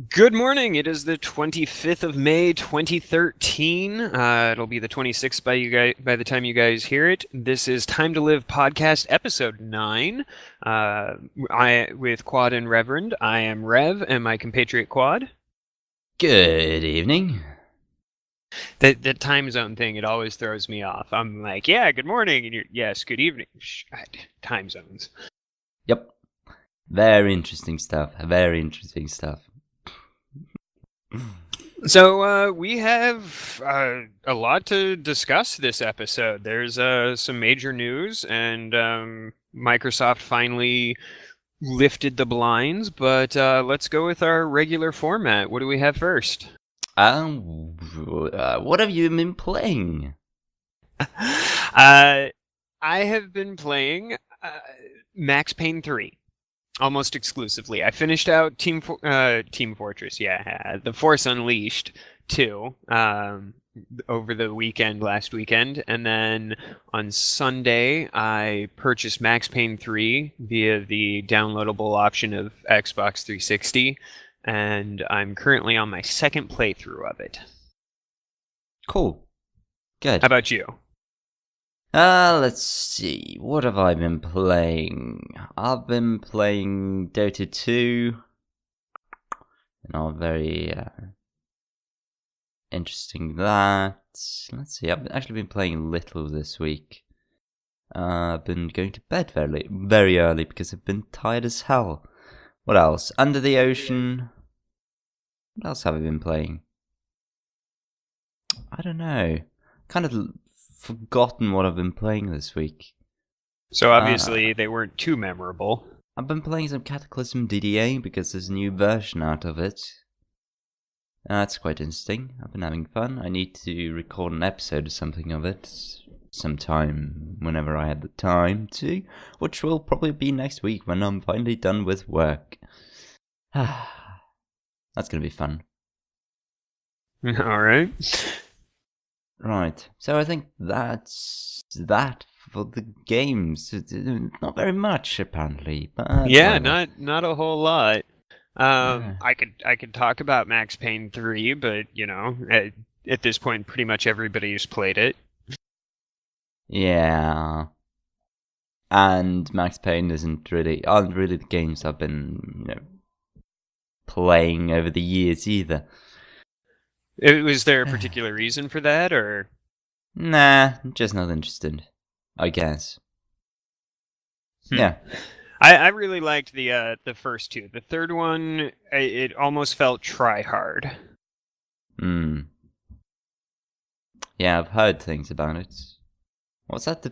Good morning. It is the 25th of May, 2013. It'll be the 26th by the time you guys hear it. This is Time to Live podcast episode 9. With Quad and Reverend. I am Rev and my compatriot Quad. Good evening. The time zone thing, it always throws me off. I'm like, yeah, good morning, and yes, good evening. Time zones. Yep. Very interesting stuff. Very interesting stuff. So we have a lot to discuss this episode. There's some major news, and Microsoft finally lifted the blinds, but let's go with our regular format. What do we have first? What have you been playing? I have been playing Max Payne 3. Almost exclusively. I finished out Team Fortress, The Force Unleashed 2 over the last weekend, and then on Sunday I purchased Max Payne 3 via the downloadable option of Xbox 360, and I'm currently on my second playthrough of it. Cool. Good. How about you? Let's see. What have I been playing? I've been playing Dota 2. Very interesting that. Let's see. I've actually been playing little this week. I've been going to bed very early because I've been tired as hell. What else? Under the Ocean. What else have I been playing? I don't know. Kind of forgotten what I've been playing this week. So obviously they weren't too memorable. I've been playing some Cataclysm DDA because there's a new version out of it. That's quite interesting. I've been having fun. I need to record an episode or something of it sometime whenever I have the time to, which will probably be next week when I'm finally done with work. That's gonna be fun. Alright. Right, so I think that's that for the games. Not very much, apparently. But yeah, whatever. not a whole lot. I could talk about Max Payne 3, but at this point, pretty much everybody's played it. Yeah, and Max Payne aren't really the games I've been playing over the years either. Was there a particular reason for that, or? Nah, just not interested, I guess. Yeah. I really liked the first two. The third one, it almost felt try hard. Yeah, I've heard things about it. What's that?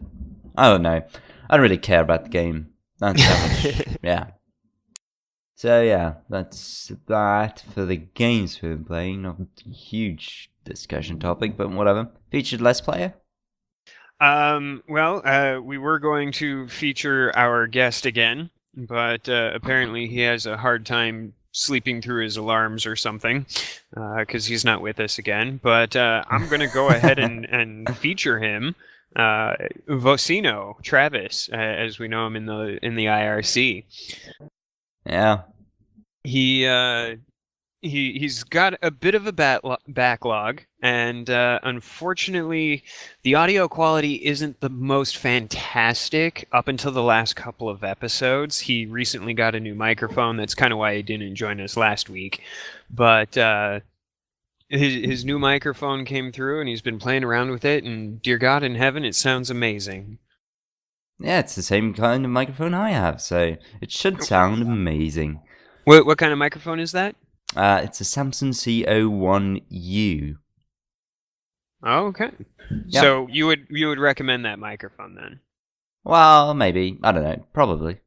I don't know. I don't really care about the game. That's how much. Yeah. So yeah, that's that for the games we've been playing. Not a huge discussion topic, but whatever. Featured Let's Player? We were going to feature our guest again, but apparently he has a hard time sleeping through his alarms or something, because he's not with us again. But I'm going to go ahead and feature him, Vocino, Travis, as we know him in the IRC. Yeah. He's got a bit of a backlog, and unfortunately, the audio quality isn't the most fantastic up until the last couple of episodes. He recently got a new microphone. That's kind of why he didn't join us last week. But his new microphone came through, and he's been playing around with it, and dear God in heaven, it sounds amazing. Yeah, it's the same kind of microphone I have, so it should sound amazing. What kind of microphone is that? It's a Samsung C01U. Oh, okay. Yep. So you would recommend that microphone then? Well, maybe. I don't know. Probably.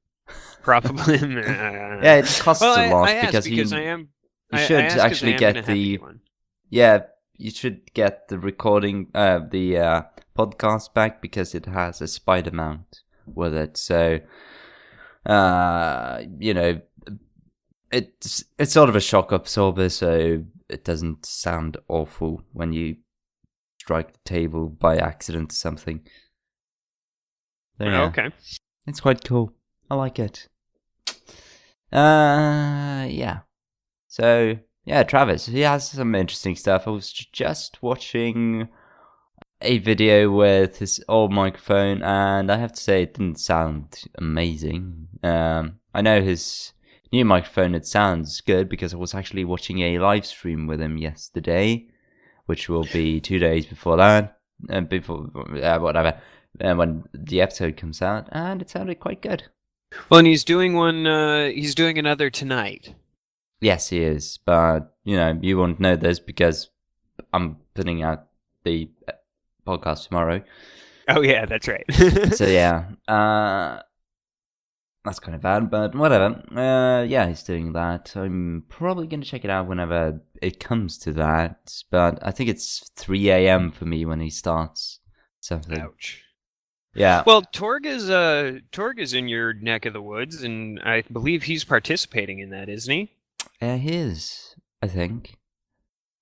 Probably. Yeah, it costs a lot because you should actually get the. Yeah, you should get the recording, the podcast back because it has a spider mount with it. So, it's sort of a shock absorber, so it doesn't sound awful when you strike the table by accident or something. So, yeah, okay. It's quite cool. I like it. Yeah. So, yeah, Travis, he has some interesting stuff. I was just watching a video with his old microphone, and I have to say it didn't sound amazing. I know his new microphone, it sounds good because I was actually watching a live stream with him yesterday, which will be 2 days before that, whatever, when the episode comes out, and it sounded quite good. Well, and he's doing another tonight. Yes, he is, but, you won't know this because I'm putting out the podcast tomorrow. Oh, yeah, that's right. So, yeah, that's kind of bad, but whatever. Yeah, he's doing that. I'm probably going to check it out whenever it comes to that, but I think it's 3 a.m. for me when he starts something. Ouch. Yeah. Well, Torg is in your neck of the woods, and I believe he's participating in that, isn't he? He is, I think.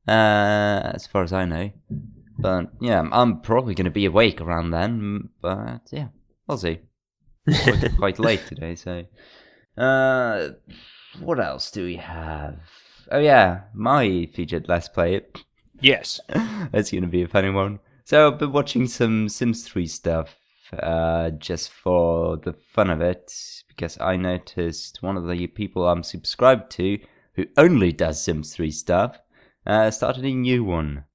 As far as I know. But, yeah, I'm probably going to be awake around then, but, yeah, we'll see. Quite late today, so... what else do we have? Oh, yeah, my featured Let's Play. Yes. That's going to be a funny one. So, I've been watching some Sims 3 stuff, just for the fun of it, because I noticed one of the people I'm subscribed to, who only does Sims 3 stuff, started a new one.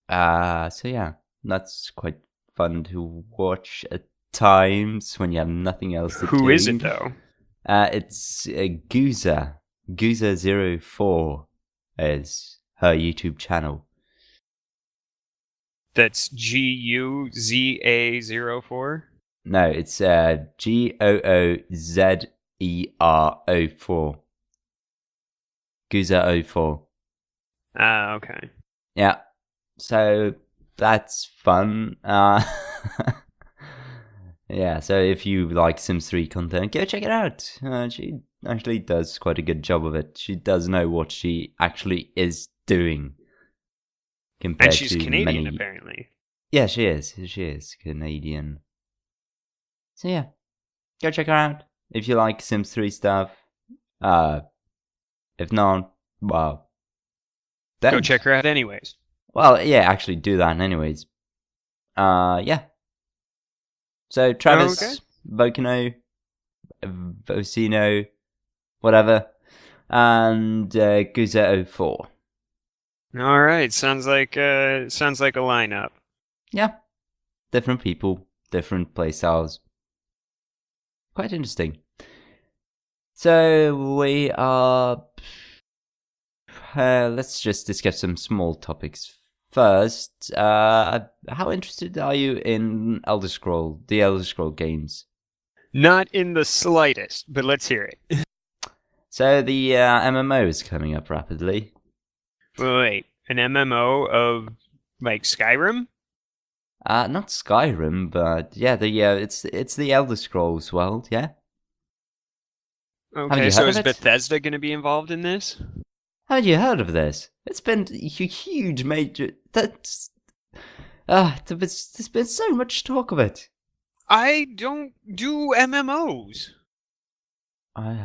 So yeah, that's quite fun to watch at times when you have nothing else to do. Who is it, though? It's Guza. Guza04 is her YouTube channel. That's GUZA04? No, it's GOOZER04. Guza04. Ah, okay. Yeah. So that's fun. Yeah, so if you like Sims 3 content, go check it out. She actually does quite a good job of it. She does know what she actually is doing. Compared And she's to Canadian, many... apparently. Yeah, she is. She is Canadian. So yeah, go check her out if you like Sims 3 stuff. If not, well, then... Go check her out anyways. Well, yeah, actually do that anyways. Yeah. So, Travis, Okay. Vocino, Vocino, whatever, and Guza04. All right, sounds like a lineup. Yeah. Different people, different playstyles. Quite interesting. So, we are... let's just discuss some small topics first. How interested are you in the Elder Scroll games? Not in the slightest, but let's hear it. So the MMO is coming up rapidly. Wait, an MMO of like Skyrim? Not Skyrim, but yeah, it's the Elder Scrolls world, yeah. Okay, so is Bethesda going to be involved in this? Haven't you heard of this? It's been a huge major... There's been so much talk of it. I don't do MMOs. I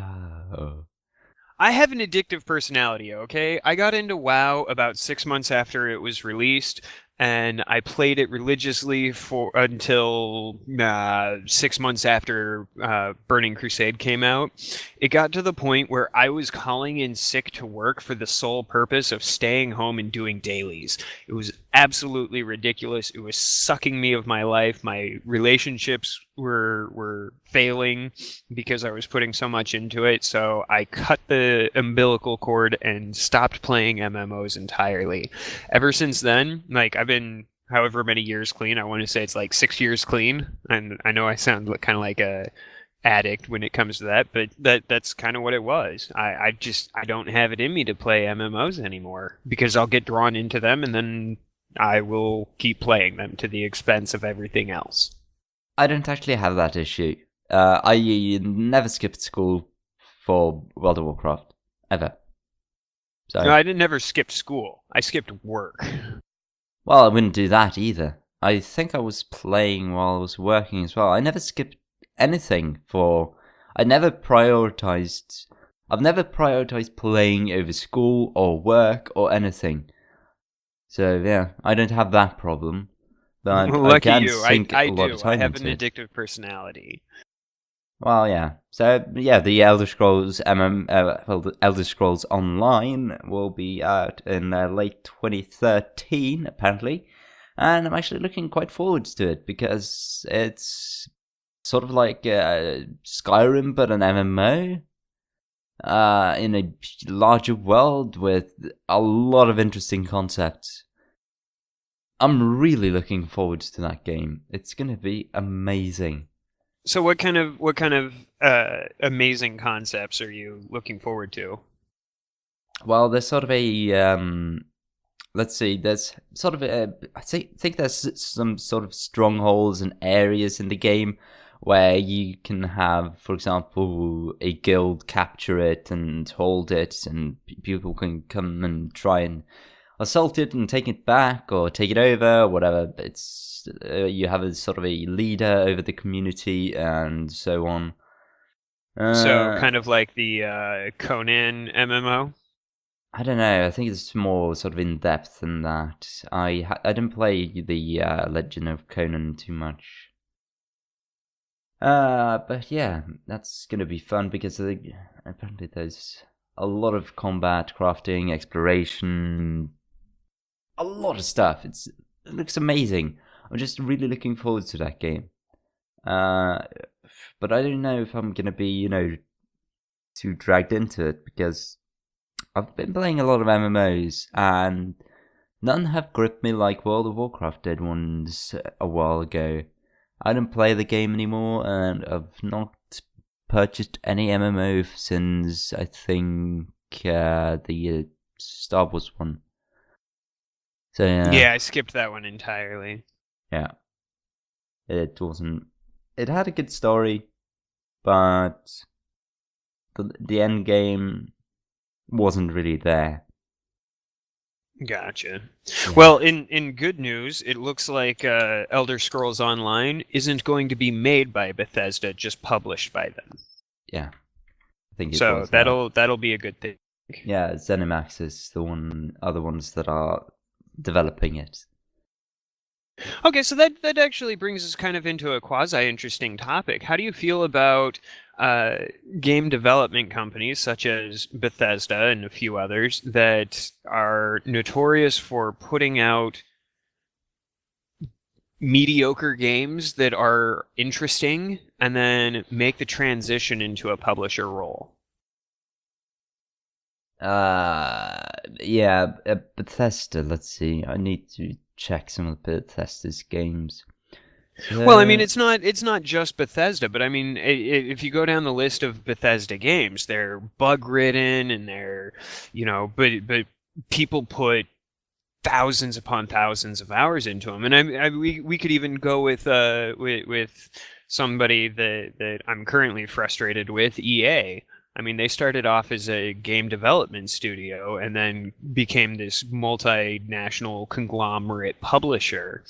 have an addictive personality, okay? I got into WoW about 6 months after it was released, and I played it religiously until 6 months after Burning Crusade came out. It got to the point where I was calling in sick to work for the sole purpose of staying home and doing dailies. It was absolutely ridiculous. It was sucking me of my life. My relationships were failing because I was putting so much into it. So I cut the umbilical cord and stopped playing MMOs entirely. Ever since then, like I've been however many years clean. I want to say it's like 6 years clean. And I know I sound kind of like a addict when it comes to that, but that's kind of what it was. I don't have it in me to play MMOs anymore because I'll get drawn into them and then I will keep playing them to the expense of everything else. I don't actually have that issue. I never skipped school for World of Warcraft ever. So No, I never skipped school. I skipped work. Well, I wouldn't do that either. I think I was playing while I was working as well. I never skipped anything I never prioritized I've never prioritized playing over school or work or anything. So yeah, I don't have that problem. But I Lucky can you. sink a I lot of do. I time have an into it. addictive personality. Well, yeah. So yeah, the Elder Scrolls Elder Scrolls Online will be out in late 2013, apparently, and I'm actually looking quite forward to it because it's sort of like Skyrim, but an MMO in a larger world with a lot of interesting concepts. I'm really looking forward to that game. It's gonna be amazing. So what kind of amazing concepts are you looking forward to? Well, there's sort of a let's see. There's sort of think there's some sort of strongholds and areas in the game where you can have, for example, a guild capture it and hold it, and people can come and try and assault it and take it back or take it over, whatever. It's you have a sort of a leader over the community and so on. So Uh, kind of like the Conan MMO. I don't know. I think it's more sort of in depth than that. I didn't play the Legend of Conan too much. But yeah, that's gonna be fun because apparently there's a lot of combat, crafting, exploration, a lot of stuff. It looks amazing. I'm just really looking forward to that game. Uh, but I don't know if I'm gonna be, too dragged into it because I've been playing a lot of MMOs and none have gripped me like World of Warcraft did once a while ago. I don't play the game anymore, and I've not purchased any MMO since I think the Star Wars one. So Yeah, I skipped that one entirely. yeah, it wasn't. It had a good story, but the end game wasn't really there. Gotcha. Yeah. Well, in good news, it looks like Elder Scrolls Online isn't going to be made by Bethesda, just published by them. Yeah, I think it So was that. that'll be a good thing. Yeah, ZeniMax is other ones that are developing it. Okay, so that actually brings us kind of into a quasi-interesting topic. How do you feel about uh, game development companies such as Bethesda and a few others that are notorious for putting out mediocre games that are interesting and then make the transition into a publisher role? Yeah, Bethesda. Let's see. I need to check some of Bethesda's games. Well, I mean, it's not just Bethesda, but I mean, if you go down the list of Bethesda games, they're bug-ridden and they're, but people put thousands upon thousands of hours into them, and we could even go with somebody that I'm currently frustrated with, EA. I mean, they started off as a game development studio and then became this multinational conglomerate publisher.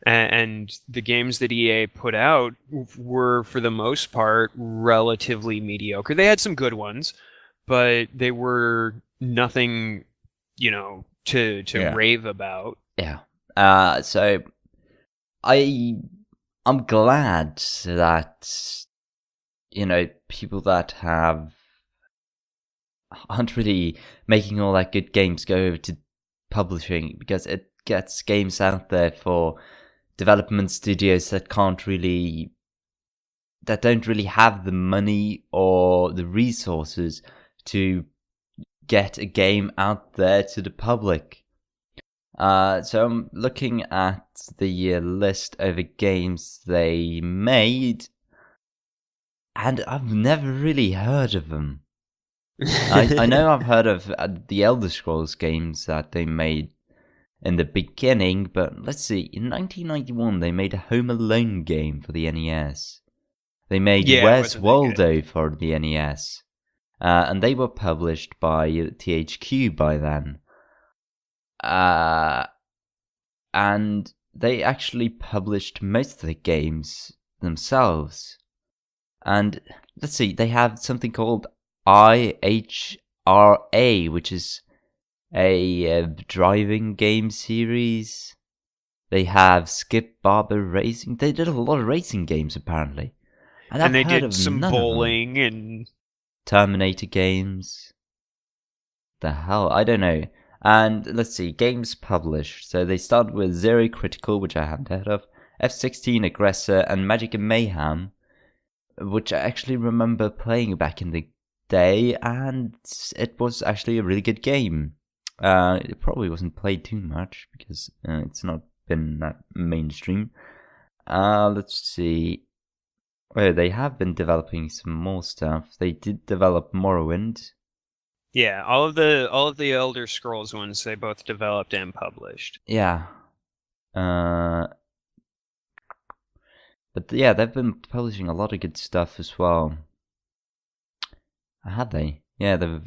And the games that EA put out were, for the most part, relatively mediocre. They had some good ones, but they were nothing, to Yeah. rave about. Yeah. So I'm glad that people that aren't really making all that good games go over to publishing because it gets games out there for development studios that don't really have the money or the resources to get a game out there to the public. So I'm looking at the list over games they made, and I've never really heard of them. I know I've heard of the Elder Scrolls games that they made in the beginning, but let's see. In 1991, they made a Home Alone game for the NES. They made Yeah, it Where's wasn't that good. Waldo for the NES. And they were published by THQ by then. And they actually published most of the games themselves. And let's see, they have something called IHRA, which is a driving game series. They have Skip Barber Racing. They did a lot of racing games, apparently. And I've they heard did of some none of them. bowling and Terminator games. The hell? I don't know. And let's see, games published. So they start with Zero Critical, which I haven't heard of, F-16 Aggressor, and Magic and Mayhem, which I actually remember playing back in the day, and it was actually a really good game. It probably wasn't played too much, because it's not been that mainstream. Let's see. Oh, they have been developing some more stuff. They did develop Morrowind. yeah, all of the Elder Scrolls ones they both developed and published. Yeah. But yeah, they've been publishing a lot of good stuff as well. Have they? Yeah, they've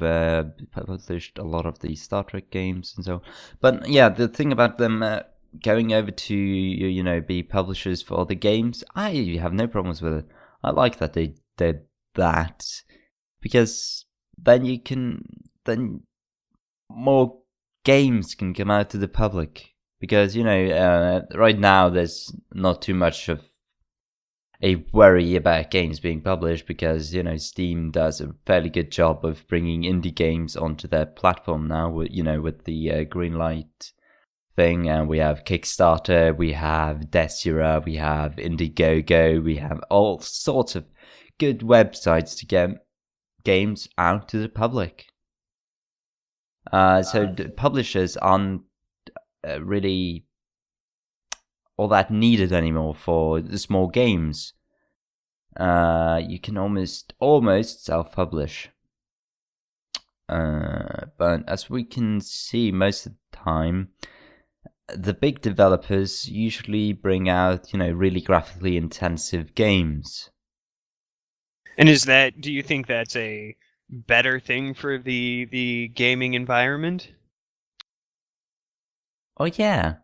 published a lot of the Star Trek games and so. But yeah, the thing about them going over to be publishers for other games, I have no problems with it. I like that they did that because then more games can come out to the public, because right now there's not too much of a worry about games being published, because Steam does a fairly good job of bringing indie games onto their platform now with the Greenlight thing, and we have Kickstarter, we have Desura, we have Indiegogo, we have all sorts of good websites to get games out to the public. So publishers aren't really all that needed anymore for the small games. You can almost self-publish. But as we can see most of the time, the big developers usually bring out, really graphically intensive games. And do you think that's a better thing for the gaming environment? Oh yeah.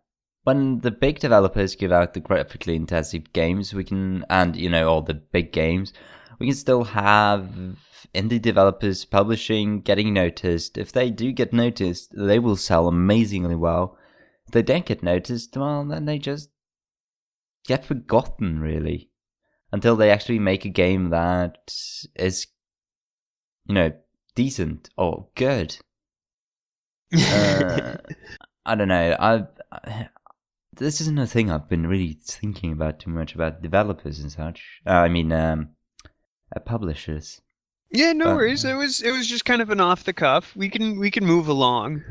When the big developers give out the graphically intensive games, we can, and all the big games, we can still have indie developers publishing, getting noticed. If they do get noticed, they will sell amazingly well. If they don't get noticed, well, then they just get forgotten, really, until they actually make a game that is, decent or good. I don't know. This isn't a thing I've been really thinking about too much, about developers and such. Publishers. Yeah, no worries. It was just kind of an off the cuff. We can move along.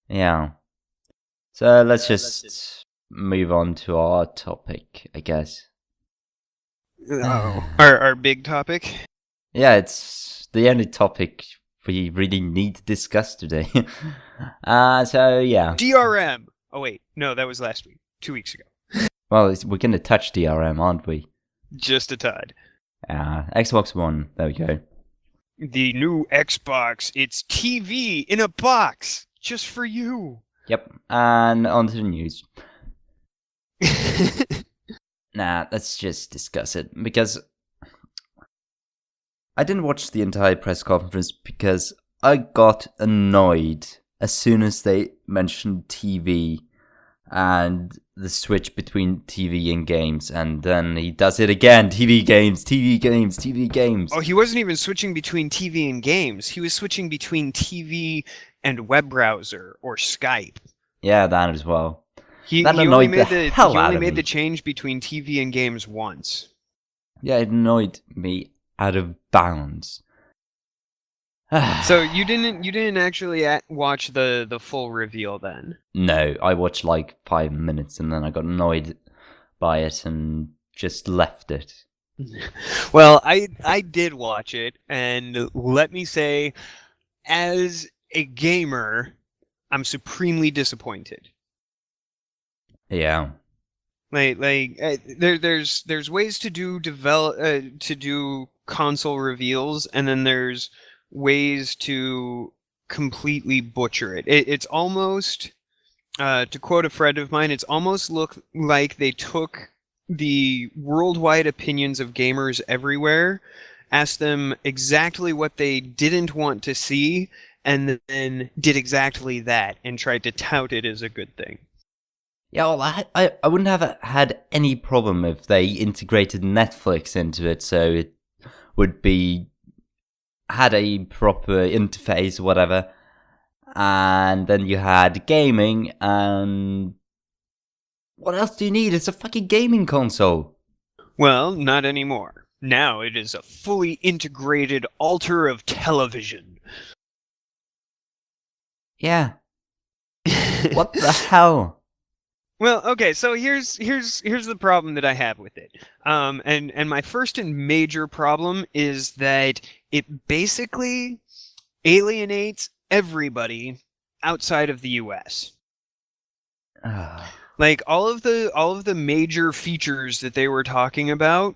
Yeah. So let's just move on to our topic, I guess. Oh, our big topic. Yeah, it's the only topic we really need to discuss today. So yeah. DRM. Oh wait, no, that was last week. 2 weeks ago. Well, we're gonna touch DRM, aren't we? Just a tad. Xbox One. There we go. The new Xbox. It's TV in a box, just for you. Yep. And on to the news. Let's just discuss it, because I didn't watch the entire press conference because I got annoyed as soon as they mentioned TV and the switch between TV and games, and then he does it again. TV games, TV games, TV games. Oh, he wasn't even switching between TV and games. He was switching between TV and web browser or Skype. Yeah, that as well. He only made the change between TV and games once. Yeah, it annoyed me out of bounds. So you didn't actually watch the full reveal then? No, I watched like 5 minutes and then I got annoyed by it and just left it. Well, I did watch it, and let me say, as a gamer, I'm supremely disappointed. Yeah. There's ways to do console reveals, and then there's ways to completely butcher it. It's almost, to quote a friend of mine, it's almost look like they took the worldwide opinions of gamers everywhere asked them exactly what they didn't want to see, and then did exactly that and tried to tout it as a good thing. Yeah, well, I wouldn't have had any problem if they integrated Netflix into it, so it would be had a proper interface or whatever, and then you had gaming, and what else do you need? It's a fucking gaming console. Well, not anymore. Now it is a fully integrated altar of television. Yeah. What the hell? Well, okay, so here's the problem that I have with it. And my first and major problem is that it basically alienates everybody outside of the US. Like all of the major features that they were talking about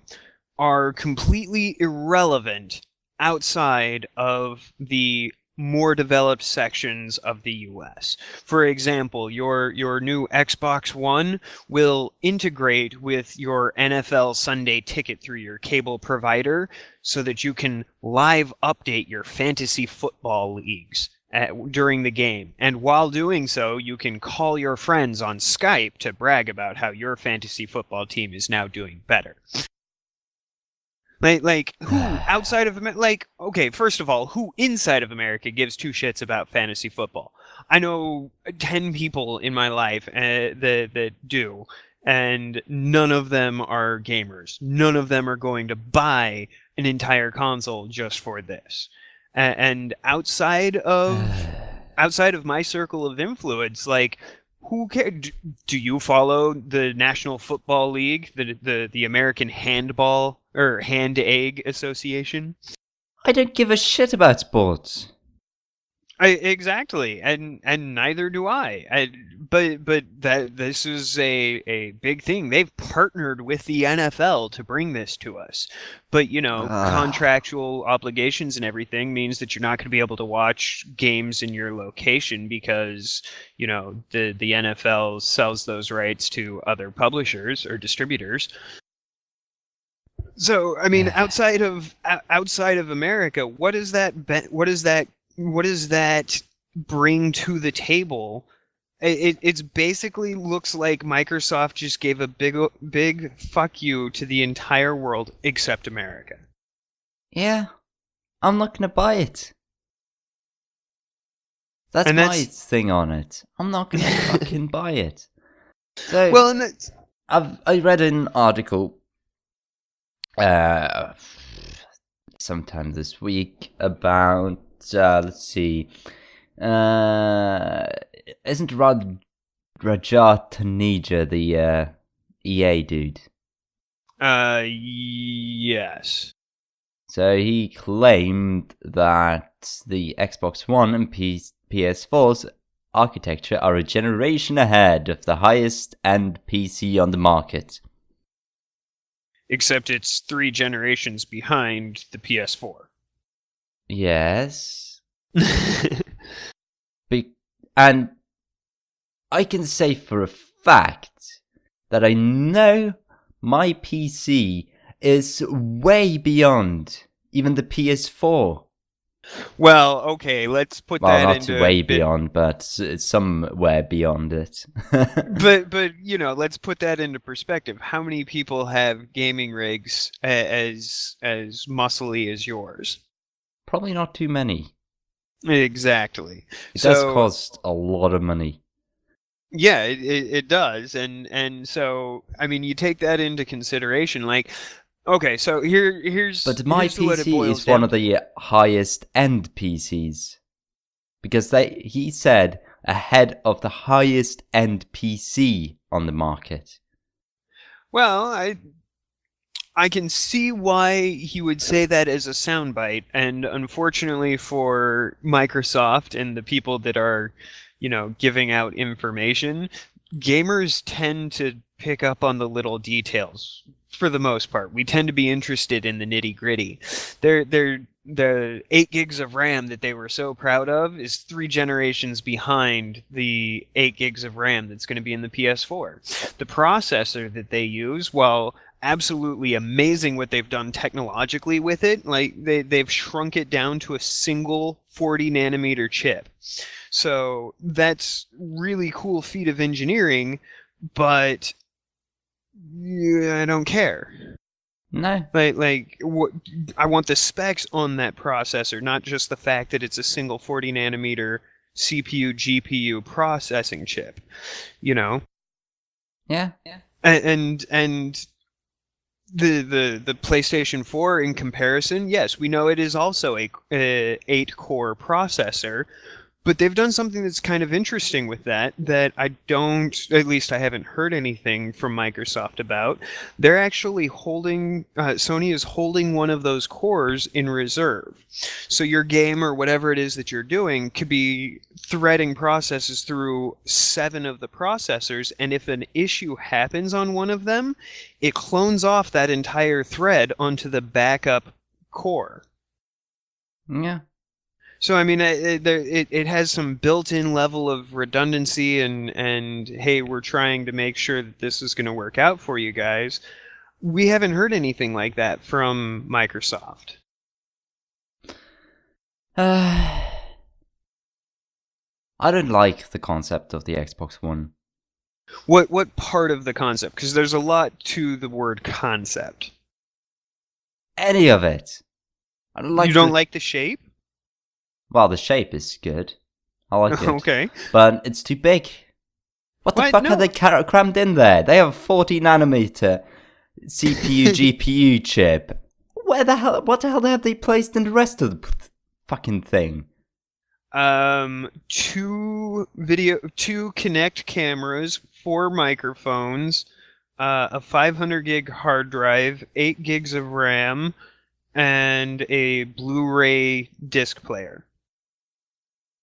are completely irrelevant outside of the more developed sections of the US. For example, your new Xbox One will integrate with your NFL Sunday ticket through your cable provider so that you can live update your fantasy football leagues during the game. And while doing so, you can call your friends on Skype to brag about how your fantasy football team is now doing better. Like who outside of America? Like, okay, first of all, who inside of America gives two shits about fantasy football? I know 10 people in my life that do, and none of them are gamers. None of them are going to buy an entire console just for this. And outside of my circle of influence, like, who cares? Do you follow the National Football League, the American Handball or Hand Egg Association? I don't give a shit about sports. Exactly, and neither do I. But that this is a big thing. They've partnered with the NFL to bring this to us. But contractual obligations and everything means that you're not going to be able to watch games in your location because the NFL sells those rights to other publishers or distributors. So I mean, outside of America, what does that bring to the table? It's basically looks like Microsoft just gave a big fuck you to the entire world except America. Yeah, I'm not gonna buy it. That's my thing on it. I'm not gonna fucking buy it. So well, and I read an article sometime this week about let's see. Isn't Rajat Taneja the EA dude? Yes. So he claimed that the Xbox One and PS4's architecture are a generation ahead of the highest end PC on the market. Except it's 3 generations behind the PS4. Yes. And I can say for a fact that I know my PC is way beyond even the PS4. Well, okay, let's put that into way beyond, but it's somewhere beyond it. but let's put that into perspective. How many people have gaming rigs as muscly as yours? Probably not too many. Exactly. It does cost a lot of money. Yeah, it does, and so I mean, you take that into consideration. Like, okay, so here's but my PC is one of the highest end PCs because he said ahead of the highest end PC on the market. Well, I can see why he would say that as a soundbite, and unfortunately for Microsoft and the people that are, giving out information, gamers tend to pick up on the little details for the most part. We tend to be interested in the nitty-gritty. The 8 gigs of RAM that they were so proud of is 3 generations behind the 8 gigs of RAM that's going to be in the PS4. The processor that they use, while absolutely amazing what they've done technologically with it. Like they've shrunk it down to a single 40 nanometer chip. So that's really cool feat of engineering, but I don't care. No. I want the specs on that processor, not just the fact that it's a single 40 nanometer CPU GPU processing chip. You know? Yeah. And the PlayStation 4 in comparison, yes, we know it is also a 8-core processor, but they've done something that's kind of interesting with that at least I haven't heard anything from Microsoft about. They're actually Sony is holding one of those cores in reserve. So your game or whatever it is that you're doing could be threading processes through 7 of the processors, and if an issue happens on one of them, it clones off that entire thread onto the backup core. Yeah. So I mean, it has some built-in level of redundancy, and hey, we're trying to make sure that this is going to work out for you guys. We haven't heard anything like that from Microsoft. I don't like the concept of the Xbox One. What part of the concept? Because there's a lot to the word concept. Any of it. I don't like. You don't like the shape? Well, the shape is good. I like it. Okay. But it's too big. What the fuck No. are they crammed in there? They have a 40 nanometer CPU GPU chip. What the hell have they placed in the rest of the fucking thing? 2 Kinect cameras, 4 microphones, a 500 gig hard drive, 8 gigs of RAM, and a Blu-ray disc player.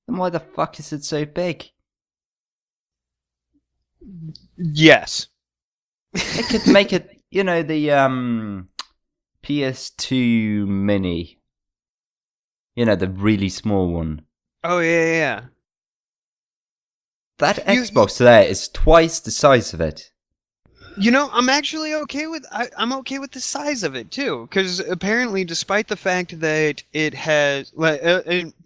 Then why the fuck is it so big? Yes. They could make it, the PS2 Mini. The really small one. Oh, yeah. That Xbox there is twice the size of it. I'm actually okay with I'm okay with the size of it too, because apparently, despite the fact that it has,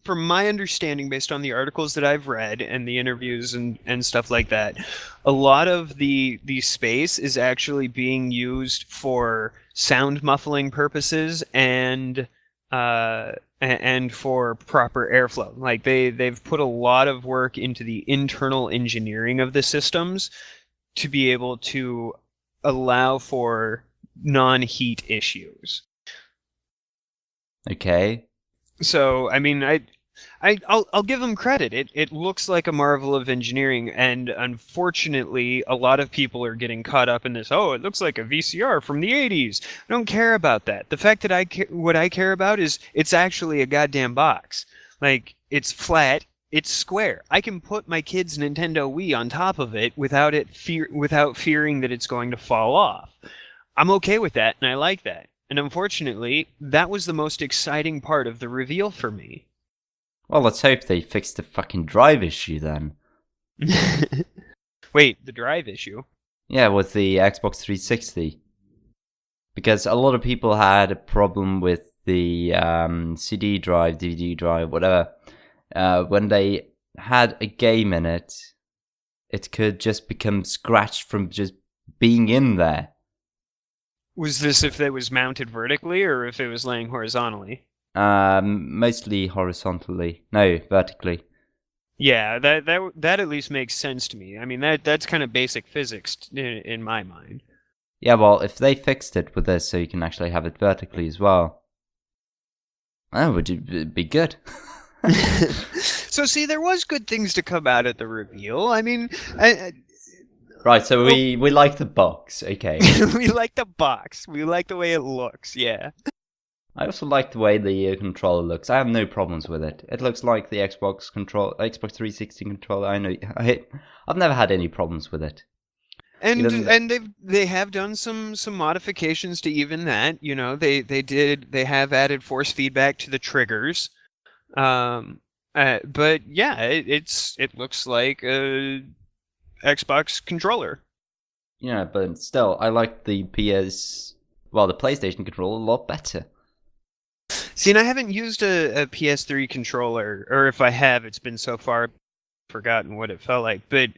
from my understanding, based on the articles that I've read and the interviews and stuff like that, a lot of the space is actually being used for sound muffling purposes and for proper airflow. Like they've put a lot of work into the internal engineering of the systems to be able to allow for non-heat issues. Okay. So, I mean, I'll give them credit. It looks like a marvel of engineering, and unfortunately, a lot of people are getting caught up in this. Oh, it looks like a VCR from the 80s. I don't care about that. The fact that what I care about is it's actually a goddamn box. Like, it's flat. It's square. I can put my kid's Nintendo Wii on top of it without fearing that it's going to fall off. I'm okay with that, and I like that. And unfortunately, that was the most exciting part of the reveal for me. Well, let's hope they fix the fucking drive issue then. Wait, the drive issue? Yeah, with the Xbox 360. Because a lot of people had a problem with the CD drive, DVD drive, whatever. When they had a game in it, it could just become scratched from just being in there. Was this if it was mounted vertically or if it was laying horizontally? Mostly horizontally. No, vertically. Yeah, that at least makes sense to me. I mean, that's kind of basic physics in my mind. Yeah, well, if they fixed it with this so you can actually have it vertically as well, that would be good. So see, there was good things to come out at the reveal. I mean, right, so we like the box, okay. we like the box. We like the way it looks, yeah. I also like the way the controller looks. I have no problems with it. It looks like the Xbox 360 controller. I know. I've never had any problems with it. And they have done some modifications to even that. They have added force feedback to the triggers. But yeah, it looks like a Xbox controller. but still, I like the the PlayStation controller a lot better. See, and I haven't used a PS3 controller, or if I have, it's been so far I've forgotten what it felt like. But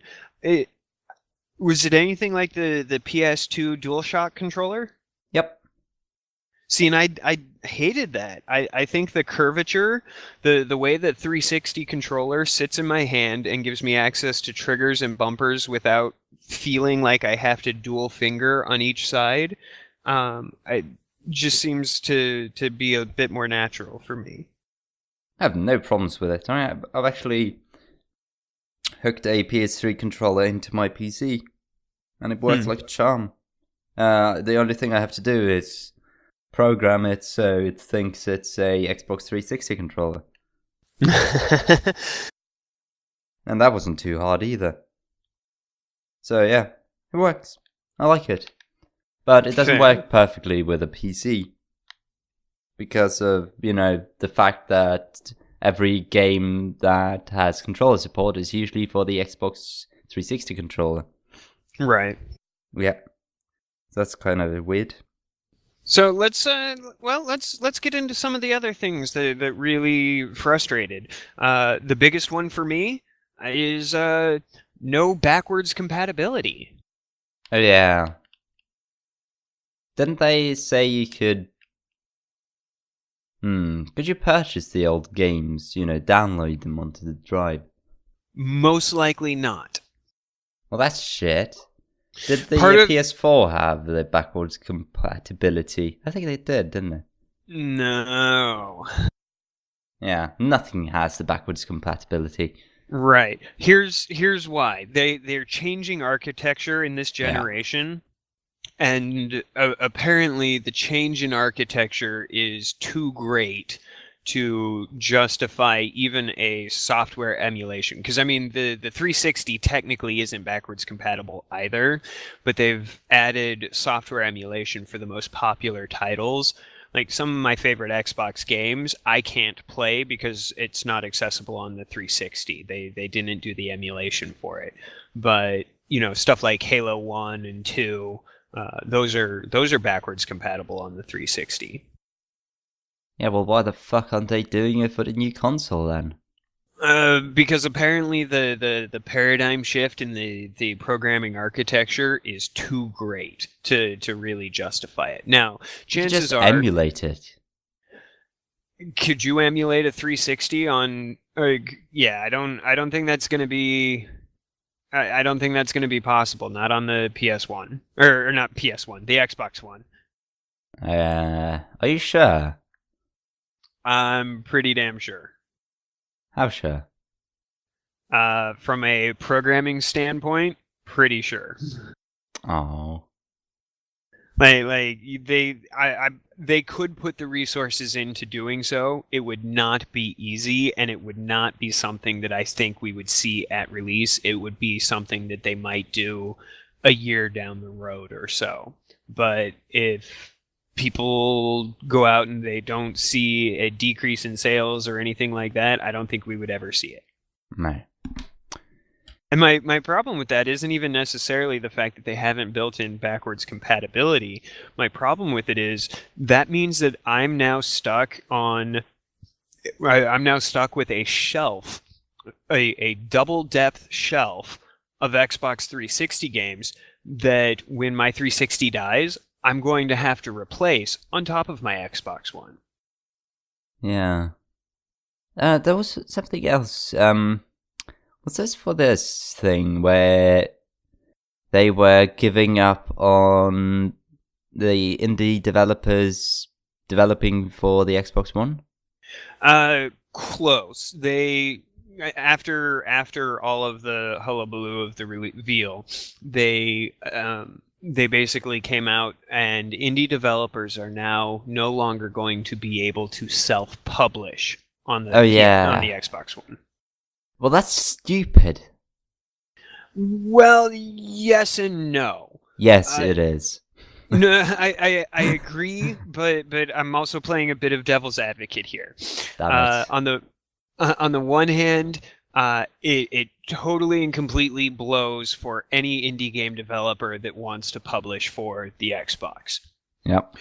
was it anything like the PS2 DualShock controller? Yep. See, and I hated that. I think the curvature, the way that 360 controller sits in my hand and gives me access to triggers and bumpers without feeling like I have to dual finger on each side, it just seems to be a bit more natural for me. I have no problems with it. I've actually hooked a PS3 controller into my PC, and it works like a charm. The only thing I have to do is program it so it thinks it's a Xbox 360 controller. And that wasn't too hard either. So yeah, it works. I like it. But it doesn't work perfectly with a PC. Because of, the fact that every game that has controller support is usually for the Xbox 360 controller. Right. Yeah. That's kind of weird. So let's get into some of the other things that really frustrated. The biggest one for me is no backwards compatibility. Oh yeah. Didn't they say you could? Could you purchase the old games? Download them onto the drive. Most likely not. Well, that's shit. Did the PS4 have the backwards compatibility? I think they did, didn't they? No. Yeah, nothing has the backwards compatibility. Right. Here's why. They're changing architecture in this generation. Yeah. And apparently the change in architecture is too great to justify even a software emulation. Because, I mean, the 360 technically isn't backwards compatible either, but they've added software emulation for the most popular titles. Like some of my favorite Xbox games, I can't play because it's not accessible on the 360. They didn't do the emulation for it. But, stuff like Halo 1 and 2... those are backwards compatible on the 360. Yeah, well, why the fuck aren't they doing it for the new console then? Because apparently the paradigm shift in the programming architecture is too great to really justify it. Now, chances are, emulate it. Could you emulate a 360 on? Yeah, I don't think that's going to be. I don't think that's going to be possible. Not on the PS1 or not PS1, the Xbox One. Are you sure? I'm pretty damn sure. How sure? From a programming standpoint, pretty sure. Oh. They could put the resources into doing so. It would not be easy, and it would not be something that I think we would see at release. It would be something that they might do a year down the road or so. But if people go out and they don't see a decrease in sales or anything like that, I don't think we would ever see it. No. And my problem with that isn't even necessarily the fact that they haven't built in backwards compatibility. My problem with it is that means that I'm now stuck with a shelf, a double depth shelf of Xbox 360 games that when my 360 dies, I'm going to have to replace on top of my Xbox One. Yeah. There was something else. What's this for this thing where they were giving up on the indie developers developing for the Xbox One? Close. They after all of the hullabaloo of the reveal, they basically came out, and indie developers are now no longer going to be able to self-publish on the Xbox One. Well, that's stupid. Well, yes and no. Yes, it is. No, I agree, but I'm also playing a bit of devil's advocate here. On the one hand, it totally and completely blows for any indie game developer that wants to publish for the Xbox. Yep.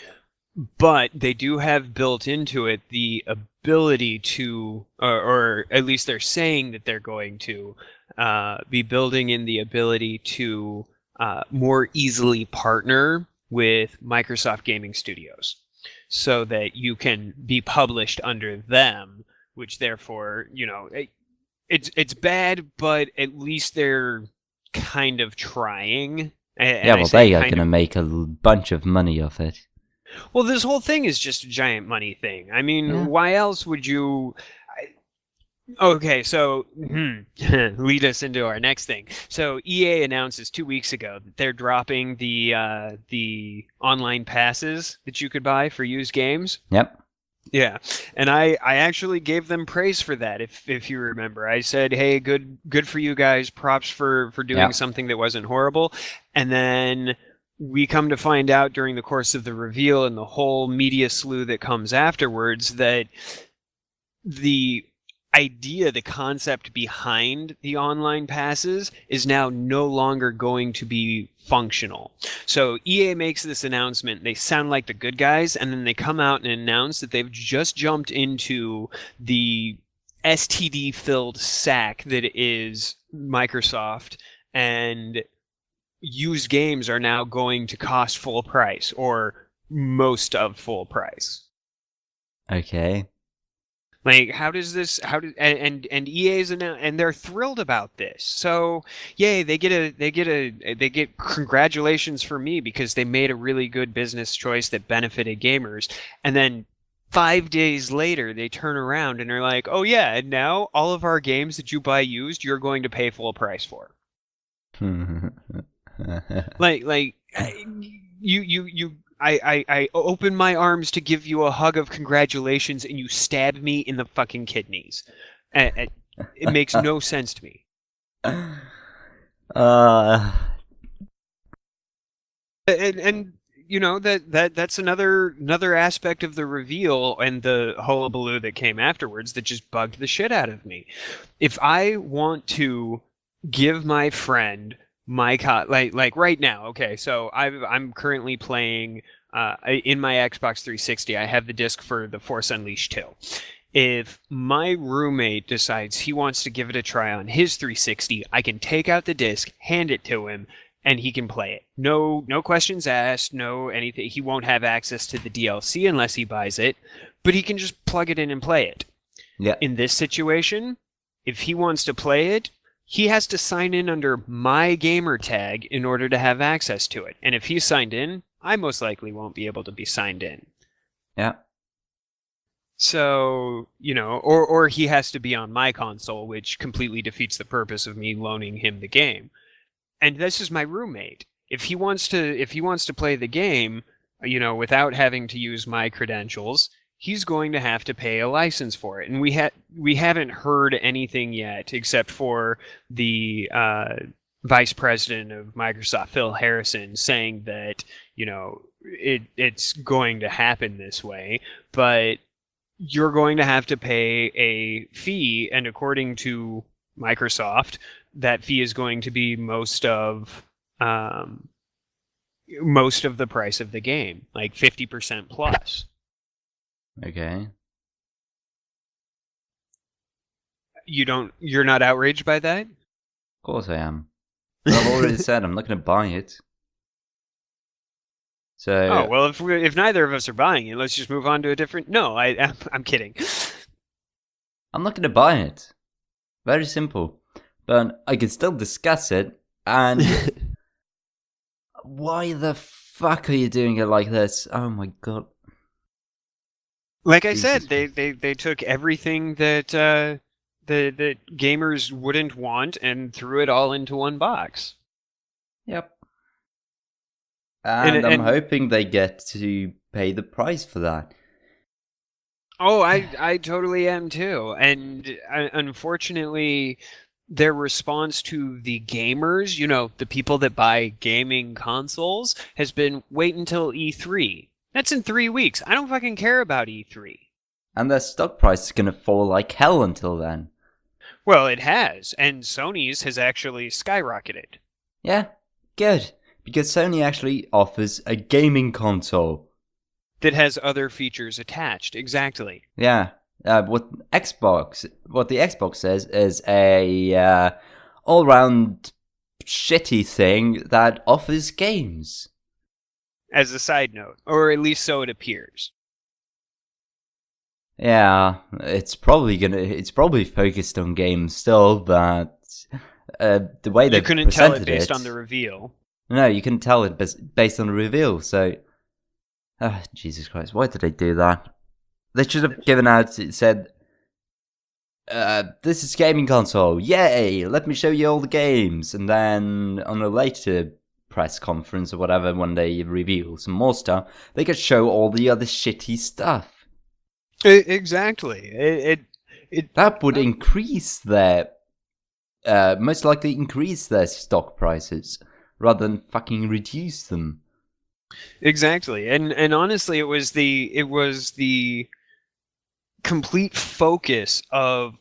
But they do have built into it the ability to, or at least they're saying that they're going to be building in the ability to more easily partner with Microsoft Gaming Studios so that you can be published under them, which therefore, it's bad, but at least they're kind of trying. Yeah, well, they are going to make a bunch of money off it. Well, this whole thing is just a giant money thing. I mean, why else would you... Okay, so lead us into our next thing. So EA announces 2 weeks ago that they're dropping the online passes that you could buy for used games. Yep. Yeah, and I actually gave them praise for that. If you remember, I said, "Hey, good for you guys. Props for doing something that wasn't horrible." And then we come to find out during the course of the reveal and the whole media slew that comes afterwards that the idea, the concept behind the online passes is now no longer going to be functional. So EA makes this announcement, they sound like the good guys, and then they come out and announce that they've just jumped into the STD-filled sack that is Microsoft, and used games are now going to cost full price, or most of full price. Okay. Like, and EA's and they're thrilled about this. So, yay, they get congratulations for me because they made a really good business choice that benefited gamers. And then 5 days later, they turn around and are like, "Oh yeah, and now all of our games that you buy used, you're going to pay full price for." like you I open my arms to give you a hug of congratulations, and you stab me in the fucking kidneys. It makes no sense to me. And that's another aspect of the reveal and the hullabaloo that came afterwards that just bugged the shit out of me. If I want to give my friend my like right now, okay, so I'm currently playing in my Xbox 360. I have the disc for The Force Unleashed 2. If my roommate decides he wants to give it a try on his 360, I can take out the disc, hand it to him, and he can play it. No questions asked, no anything. He won't have access to the DLC unless he buys it, but he can just plug it in and play it. Yeah. In this situation, if he wants to play it, he has to sign in under my gamer tag in order to have access to it. And if he's signed in, I most likely won't be able to be signed in. Yeah. So, or he has to be on my console, which completely defeats the purpose of me loaning him the game. And this is my roommate. If he wants to play the game, without having to use my credentials, he's going to have to pay a license for it. And we haven't heard anything yet, except for the vice president of Microsoft, Phil Harrison, saying that it's going to happen this way. But you're going to have to pay a fee, and according to Microsoft, that fee is going to be most of the price of the game, like 50% plus. Okay. You're not outraged by that? Of course I am. But I've already said I'm not going to buy it. So. Oh well, if neither of us are buying it, let's just move on to a different. No, I'm kidding. I'm not going to buy it. Very simple. But I can still discuss it. And why the fuck are you doing it like this? Oh my god. Like I said, they took everything that that gamers wouldn't want and threw it all into one box. Yep. And I'm hoping they get to pay the price for that. Oh, I totally am too. And unfortunately, their response to the gamers, the people that buy gaming consoles, has been wait until E3. That's in 3 weeks. I don't fucking care about E3. And their stock price is going to fall like hell until then. Well, it has, and Sony's has actually skyrocketed. Yeah, good. Because Sony actually offers a gaming console. That has other features attached, exactly. Yeah. What the Xbox says is a all-round shitty thing that offers games. As a side note, or at least so it appears. Yeah, it's probably focused on games still, but the way they You couldn't tell presented it based on the reveal. No, you can tell it based on the reveal. So, Jesus Christ, why did they do that? They should have given out, it said, this is gaming console, yay, let me show you all the games. And then on a later press conference or whatever, when they reveal some more stuff, they could show all the other shitty stuff. Exactly. That would increase their, most likely increase their stock prices, rather than fucking reduce them. Exactly. And honestly, it was the complete focus of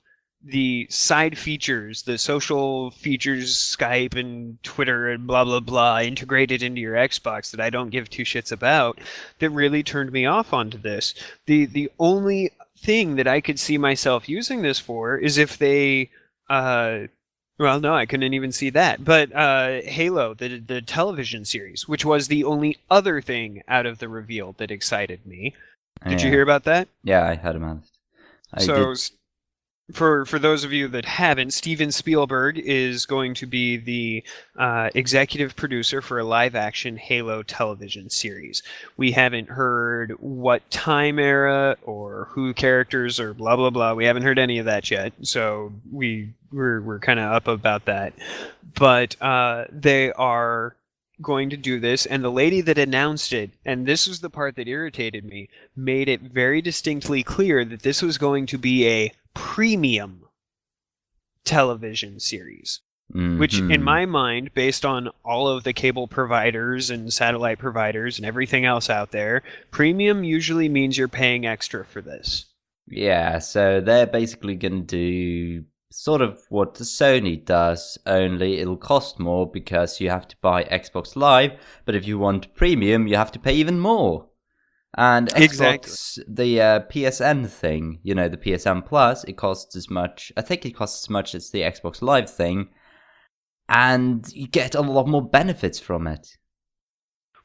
the side features, the social features, Skype and Twitter and blah blah blah, integrated into your Xbox that I don't give two shits about, that really turned me off onto this. The only thing that I could see myself using this for is if they well, no, I couldn't even see that. But Halo, the television series, which was the only other thing out of the reveal that excited me. Did you hear about that? Yeah, I heard about it. So, for those of you that haven't, Steven Spielberg is going to be the executive producer for a live-action Halo television series. We haven't heard what time era or who characters or blah blah blah. We haven't heard any of that yet, so we're kind of up about that. But they are going to do this, and the lady that announced it, and this was the part that irritated me, made it very distinctly clear that this was going to be a premium television series. Mm-hmm. Which, in my mind, based on all of the cable providers and satellite providers and everything else out there, premium usually means you're paying extra for this. Yeah, so they're basically going to do sort of what Sony does, only it'll cost more because you have to buy Xbox Live, but if you want premium, you have to pay even more. And Xbox, the PSN thing, the PSN Plus, it costs as much, I think it costs as much as the Xbox Live thing, and you get a lot more benefits from it.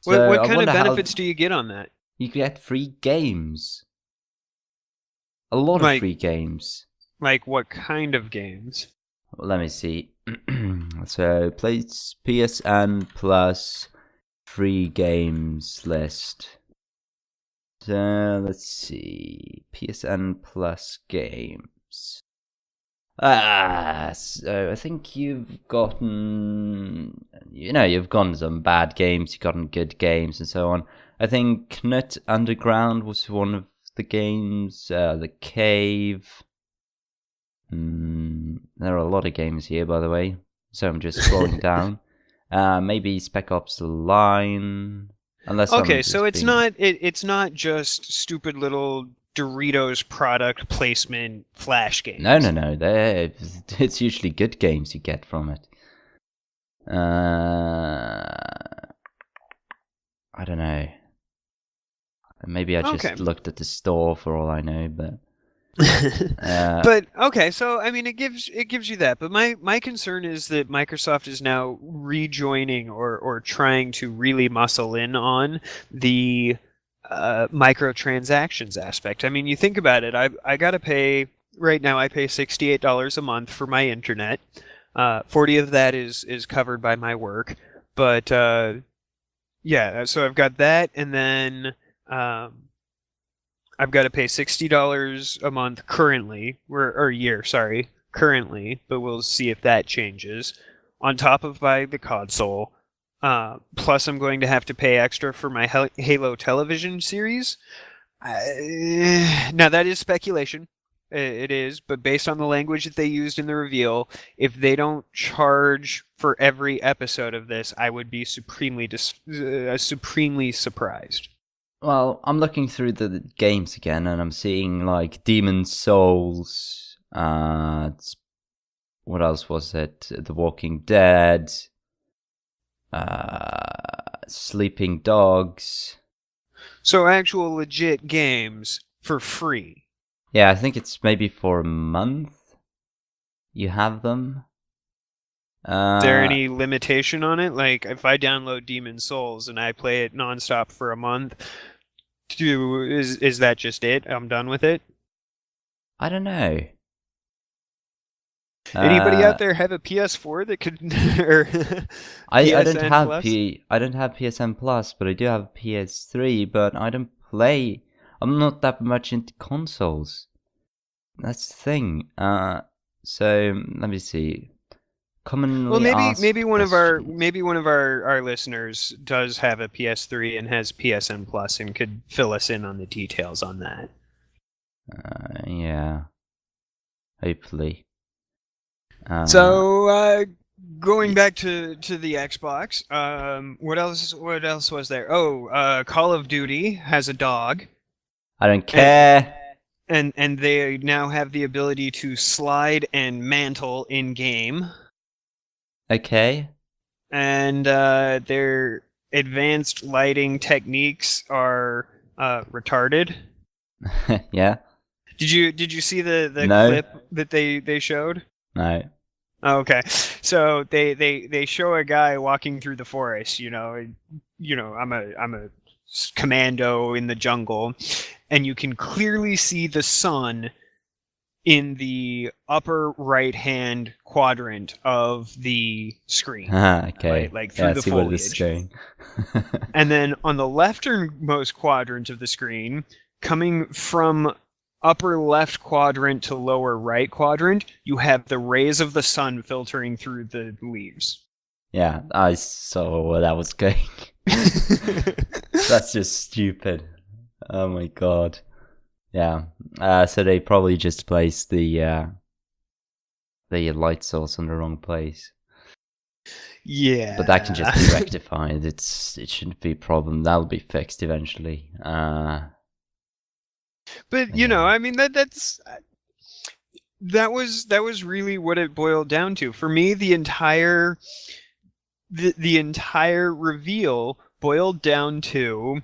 What kind of benefits do you get on that? You get free games. A lot of free games. Like what kind of games? Well, let me see. So, PSN Plus free games list. So, let's see. PSN Plus games. So I think you've gotten, you've gotten some bad games, you've gotten good games, and so on. I think Knut Underground was one of the games. The Cave. There are a lot of games here, by the way, so I'm just scrolling down. Maybe Spec Ops The Line. Okay, so it's not just stupid little Doritos product placement flash games. No. It's usually good games you get from it. I don't know. Maybe I just looked at the store for all I know, but. But okay, so I mean, it gives you that. But my concern is that Microsoft is now rejoining or trying to really muscle in on the microtransactions aspect. I mean, you think about it. I gotta pay right now. I pay $68 a month for my internet. 40 of that is covered by my work. But yeah, so I've got that, and then I've got to pay $60 a month currently, or a year, sorry, currently, but we'll see if that changes. On top of buying the console, plus I'm going to have to pay extra for my Halo television series. Now that is speculation, it is, but based on the language that they used in the reveal, if they don't charge for every episode of this, I would be supremely surprised. Well, I'm looking through the games again, and I'm seeing like Demon's Souls, what else was it? The Walking Dead, Sleeping Dogs. So actual legit games for free. Yeah, I think it's maybe for a month you have them. Is there any limitation on it? Like, if I download Demon Souls and I play it nonstop for a month, is that just it? I'm done with it? I don't know. Anybody out there have a PS4 that could, or I don't PSN have Plus? I don't have PSN Plus, but I do have PS3. But I don't play. I'm not that much into consoles. That's the thing. So let me see. Commonly Well, asked maybe one of questions. our listeners does have a PS3 and has PSN Plus and could fill us in on the details on that. Yeah. Hopefully. So going back to the Xbox, what else was there? Oh, Call of Duty has a dog, I don't care. and they now have the ability to slide and mantle in game, Okay. and their advanced lighting techniques are retarded. Yeah. Did you see the No. clip that they showed? No. Okay, so they show a guy walking through the forest. I'm a commando in the jungle, and you can clearly see the sun in the upper right hand quadrant of the screen, Okay. like through Yeah, the see where this is foliage. going. And then on the lefternmost quadrant of the screen, coming from upper left quadrant to lower right quadrant, you have the rays of the sun filtering through the leaves. Yeah, I saw where that was going. That's just stupid. Oh my god. Yeah. So they probably just placed the light source on the wrong place. Yeah. But that can just be rectified. It shouldn't be a problem. That'll be fixed eventually. But I mean that was really what it boiled down to. For me, the entire reveal boiled down to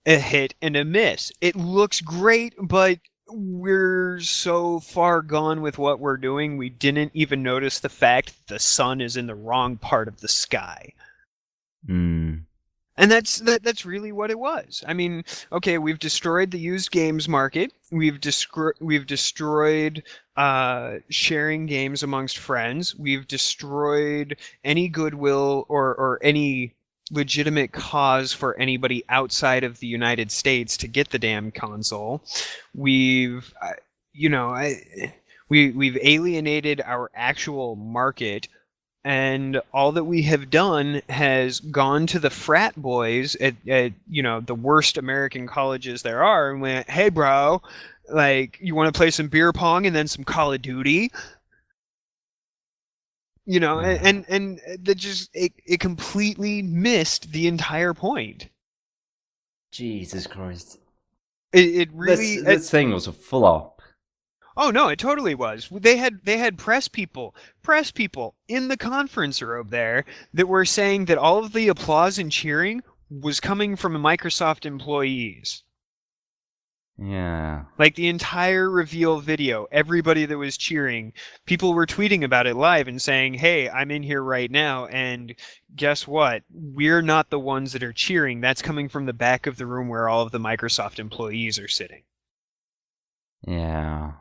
a hit and a miss. It looks great, but we're so far gone with what we're doing, we didn't even notice the fact that the sun is in the wrong part of the sky. And that's really what it was. I mean, okay, we've destroyed the used games market. We've destroyed sharing games amongst friends. We've destroyed any goodwill or any legitimate cause for anybody outside of the United States to get the damn console. We've we've alienated our actual market. And all that we have done has gone to the frat boys at the worst American colleges there are and went, hey, bro, like, you want to play some beer pong and then some Call of Duty? And that just, it completely missed the entire point. Jesus Christ. It really... This thing was a flop. Oh no, it totally was. They had press people in the conference room there that were saying that all of the applause and cheering was coming from Microsoft employees. Yeah. Like the entire reveal video, everybody that was cheering, people were tweeting about it live and saying, "Hey, I'm in here right now, and guess what? We're not the ones that are cheering. That's coming from the back of the room where all of the Microsoft employees are sitting." Yeah.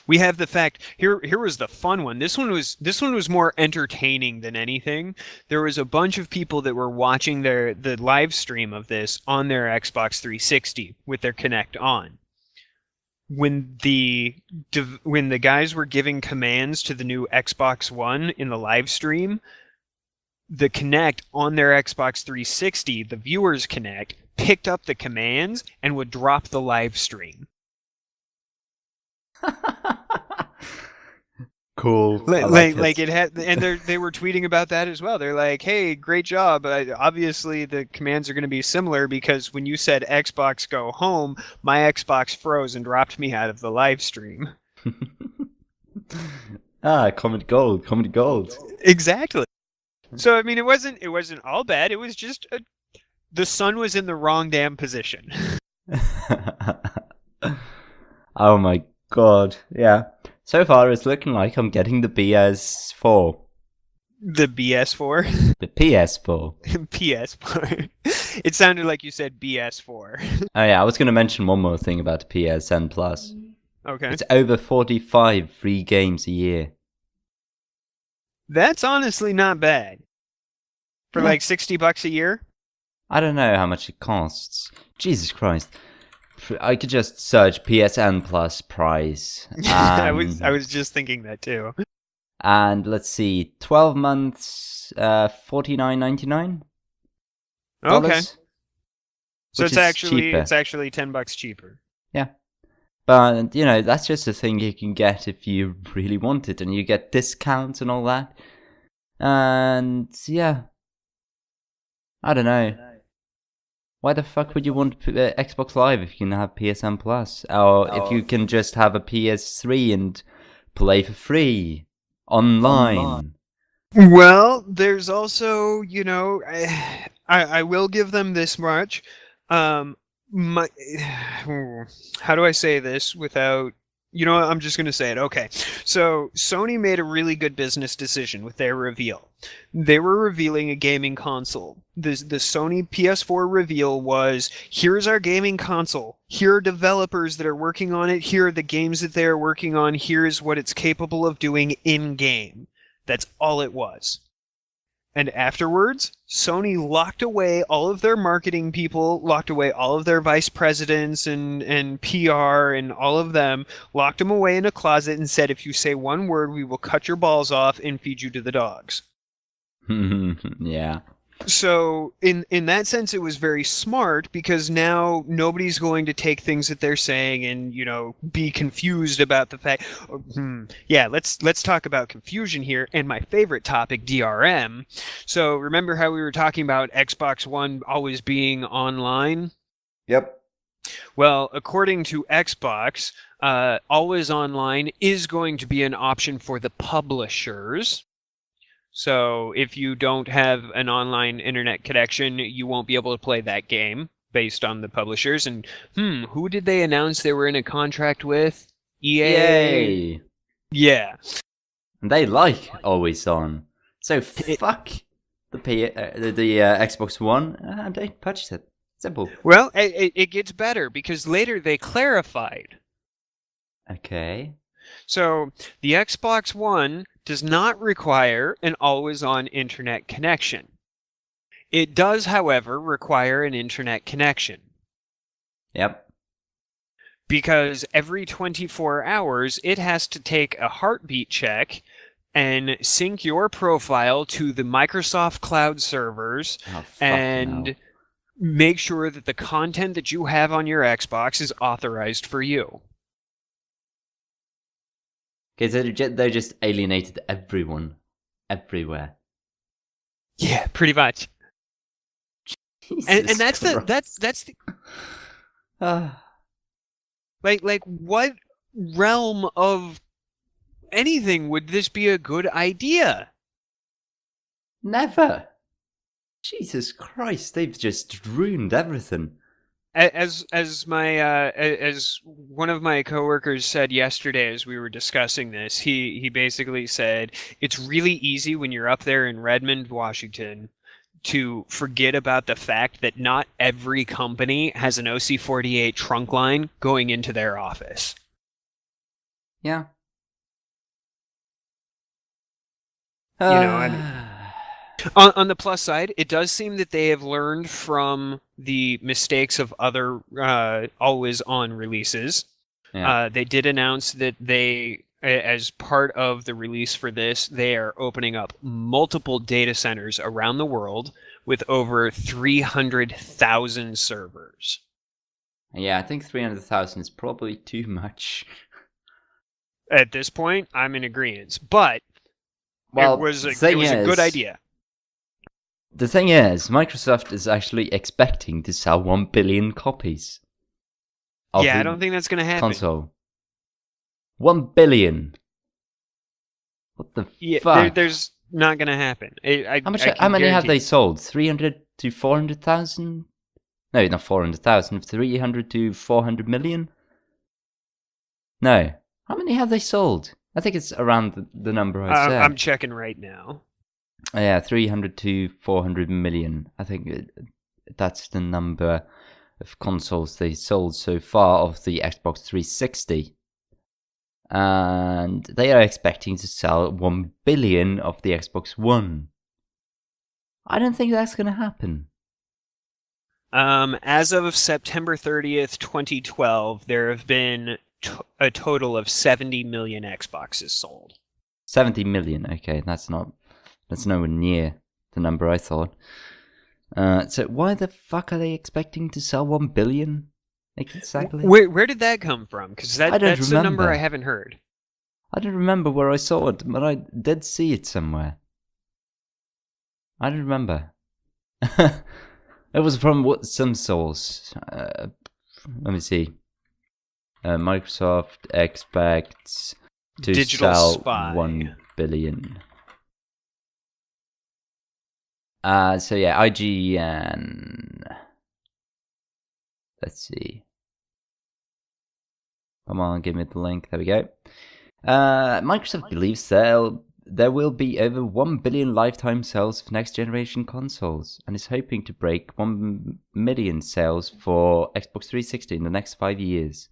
We have the fact here was the fun one. This one was more entertaining than anything. There was a bunch of people that were watching the live stream of this on their Xbox 360 with their Kinect on. When the guys were giving commands to the new Xbox One in the live stream, the Kinect on their Xbox 360, the viewers Kinect, picked up the commands and would drop the live stream. Cool. Like it had, and they were tweeting about that as well. They're like, "Hey, great job! Obviously, the commands are going to be similar because when you said Xbox go home, my Xbox froze and dropped me out of the live stream." Comedy gold, comedy gold. Exactly. So I mean, it wasn't all bad. It was just the sun was in the wrong damn position. Oh my god, yeah. So far, it's looking like I'm getting the BS4. The BS4, The PS4. PS4. It sounded like you said BS4. Oh yeah, I was going to mention one more thing about PSN Plus. Okay, It's over 45 free games a year. that's honestly not bad for Yeah. like $60 a year. I don't know how much it costs. Jesus Christ. I could just search PSN Plus price. I was just thinking that too. And let's see, 12 months, $49.99. Okay, so Which it's is cheaper. actually $10 cheaper. Yeah. But, you know, that's just a thing you can get if you really want it. And you get discounts and all that. And, yeah. I don't know. Why the fuck would you want Xbox Live if you can have PSN Plus? Or if you can just have a PS3 and play for free online? Well, there's also, I will give them this much. My, how do I say this without, I'm just going to say it. Okay. So Sony made a really good business decision with their reveal. They were revealing a gaming console. The Sony PS4 reveal was, here's our gaming console. Here are developers that are working on it. Here are the games that they're working on. Here's what it's capable of doing in-game. That's all it was. And afterwards, Sony locked away all of their marketing people, locked away all of their vice presidents and PR and all of them, locked them away in a closet and said, if you say one word, we will cut your balls off and feed you to the dogs. Yeah. So in that sense, it was very smart because now nobody's going to take things that they're saying and, be confused about the fact. Yeah, let's talk about confusion here. And my favorite topic, DRM. So remember how we were talking about Xbox One always being online? Yep. Well, according to Xbox, always online is going to be an option for the publishers. So if you don't have an online internet connection, you won't be able to play that game based on the publishers. And who did they announce they were in a contract with? EA. Yay! Yeah. And they like always on. So fuck the Xbox One and don't purchase it. Simple. Well, it gets better because later they clarified. Okay. So the Xbox One does not require an always-on internet connection. It does, however, require an internet connection. Yep. Because every 24 hours, it has to take a heartbeat check and sync your profile to the Microsoft Cloud servers and make sure that the content that you have on your Xbox is authorized for you. Okay, so they just alienated everyone, everywhere. Yeah, pretty much. And that's Christ. that's the like what realm of anything would this be a good idea? Never. Jesus Christ, they've just ruined everything. As one of my coworkers said yesterday as we were discussing this, he basically said it's really easy when you're up there in Redmond, Washington, to forget about the fact that not every company has an OC48 trunk line going into their office. Yeah. On the plus side, it does seem that they have learned from the mistakes of other always-on releases. Yeah. They did announce that they, as part of the release for this, they are opening up multiple data centers around the world with over 300,000 servers. Yeah, I think 300,000 is probably too much. At this point, I'm in agreement. But Well, it was a good idea. The thing is, Microsoft is actually expecting to sell 1 billion copies of Yeah, the I don't think that's going to happen. console. 1 billion. What the Yeah, fuck? there's not gonna happen. How many have they sold? 300 to 400,000? No, not 400,000. 300 to 400 million? No. How many have they sold? I think it's around the number I said. I'm checking right now. Yeah, 300 to 400 million. I think that's the number of consoles they sold so far of the Xbox 360. And they are expecting to sell 1 billion of the Xbox One. I don't think that's going to happen. As of September 30th, 2012, there have been a total of 70 million Xboxes sold. 70 million. Okay, that's nowhere near the number I thought. So why the fuck are they expecting to sell 1 billion? Exactly. Where did that come from? Because that's a number I remember. haven't heard. I don't remember where I saw it, but I did see it somewhere. I don't remember. It was from some source. Let me see. Microsoft expects to Digital sell Spy. 1 billion. So yeah, IGN. Let's see. Come on, give me the link. There we go. Microsoft believes there will be over 1 billion lifetime sales of next generation consoles and is hoping to break 1 million sales for Xbox 360 in the next 5 years.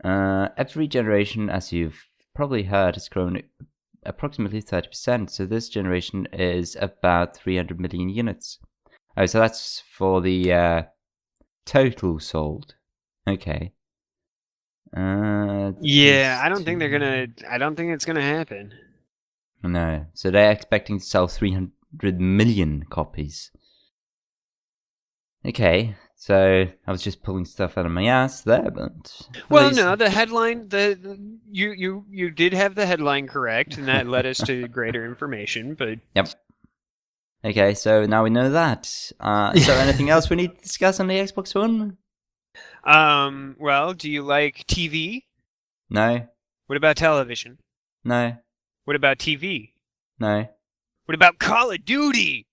Every generation, as you've probably heard, has grown approximately 30%, so this generation is about 300 million units. Oh, so that's for the total sold. Okay. Yeah, I don't think it's gonna happen. No, so they're expecting to sell 300 million copies. Okay, so I was just pulling stuff out of my ass there, but well, no, the headline, you did have the headline correct, and that led us to greater information. But yep. Okay, so now we know that. So anything else we need to discuss on the Xbox One? Well, do you like TV? No. What about television? No. What about TV? No. What about Call of Duty?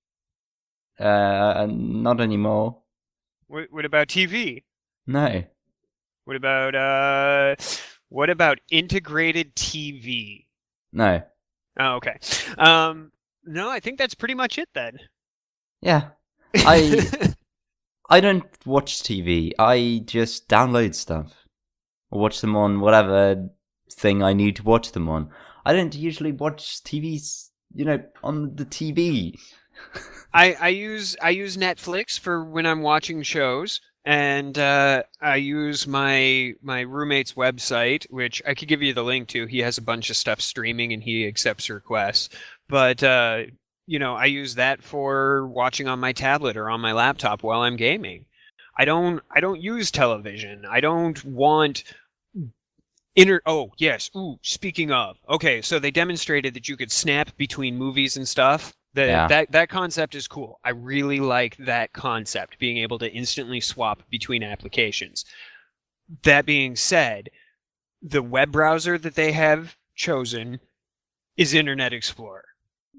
Not anymore. What about TV? No. What about integrated TV? No. Oh, okay. No, I think that's pretty much it then. Yeah. I don't watch TV. I just download stuff. Or watch them on whatever thing I need to watch them on. I don't usually watch TVs, on the TV. I use Netflix for when I'm watching shows, and I use my roommate's website, which I could give you the link to. He has a bunch of stuff streaming, and he accepts requests. But I use that for watching on my tablet or on my laptop while I'm gaming. I don't use television. I don't want Oh, yes. Ooh, speaking of. Okay, so they demonstrated that you could snap between movies and stuff. That concept is cool. I really like that concept, being able to instantly swap between applications. That being said, the web browser that they have chosen is Internet Explorer.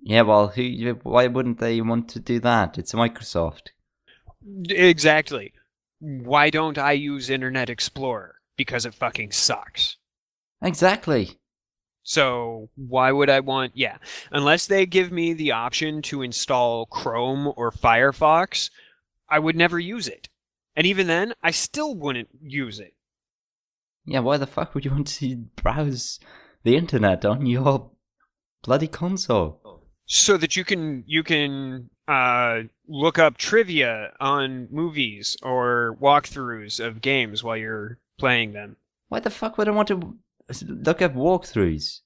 Yeah, well, why wouldn't they want to do that? It's Microsoft. Exactly. Why don't I use Internet Explorer? Because it fucking sucks. Exactly. So why would I want... Yeah, unless they give me the option to install Chrome or Firefox, I would never use it. And even then, I still wouldn't use it. Yeah, why the fuck would you want to browse the internet on your bloody console? So that you can look up trivia on movies or walkthroughs of games while you're playing them. Why the fuck would I want to look up walkthroughs?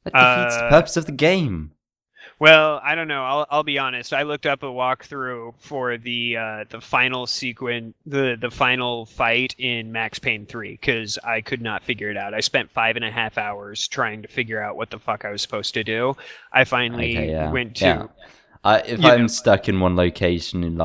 That defeats the purpose of the game. Well, I don't know. I'll be honest. I looked up a walkthrough for the final sequence, the final fight in Max Payne 3, because I could not figure it out. I spent 5.5 hours trying to figure out what the fuck I was supposed to do. I finally went to. Yeah. If I'm stuck in one location in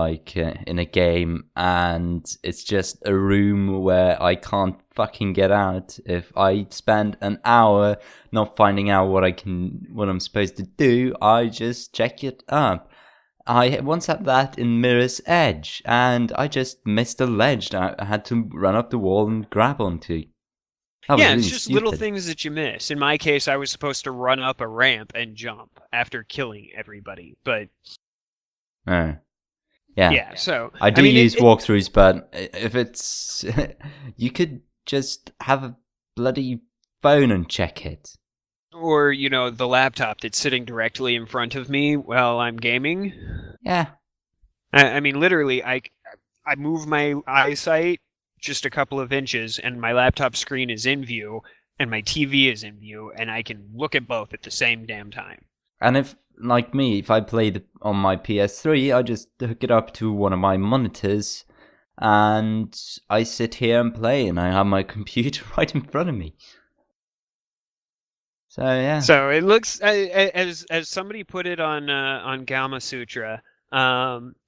a game and it's just a room where I can't fucking get out, if I spend an hour not finding out what I'm supposed to do, I just check it up. I once had that in Mirror's Edge, and I just missed a ledge that I had to run up the wall and grab onto. Yeah, it's just little things that you miss. In my case, I was supposed to run up a ramp and jump after killing everybody, but yeah. So I do use walkthroughs, but if it's you could just have a bloody phone and check it, or the laptop that's sitting directly in front of me while I'm gaming. Yeah, I mean, literally, I move my eyesight just a couple of inches, and my laptop screen is in view, and my TV is in view, and I can look at both at the same damn time. And if, like me, if I play on my PS3, I just hook it up to one of my monitors, and I sit here and play, and I have my computer right in front of me. So yeah. So it looks, as somebody put it on Gamma Sutra,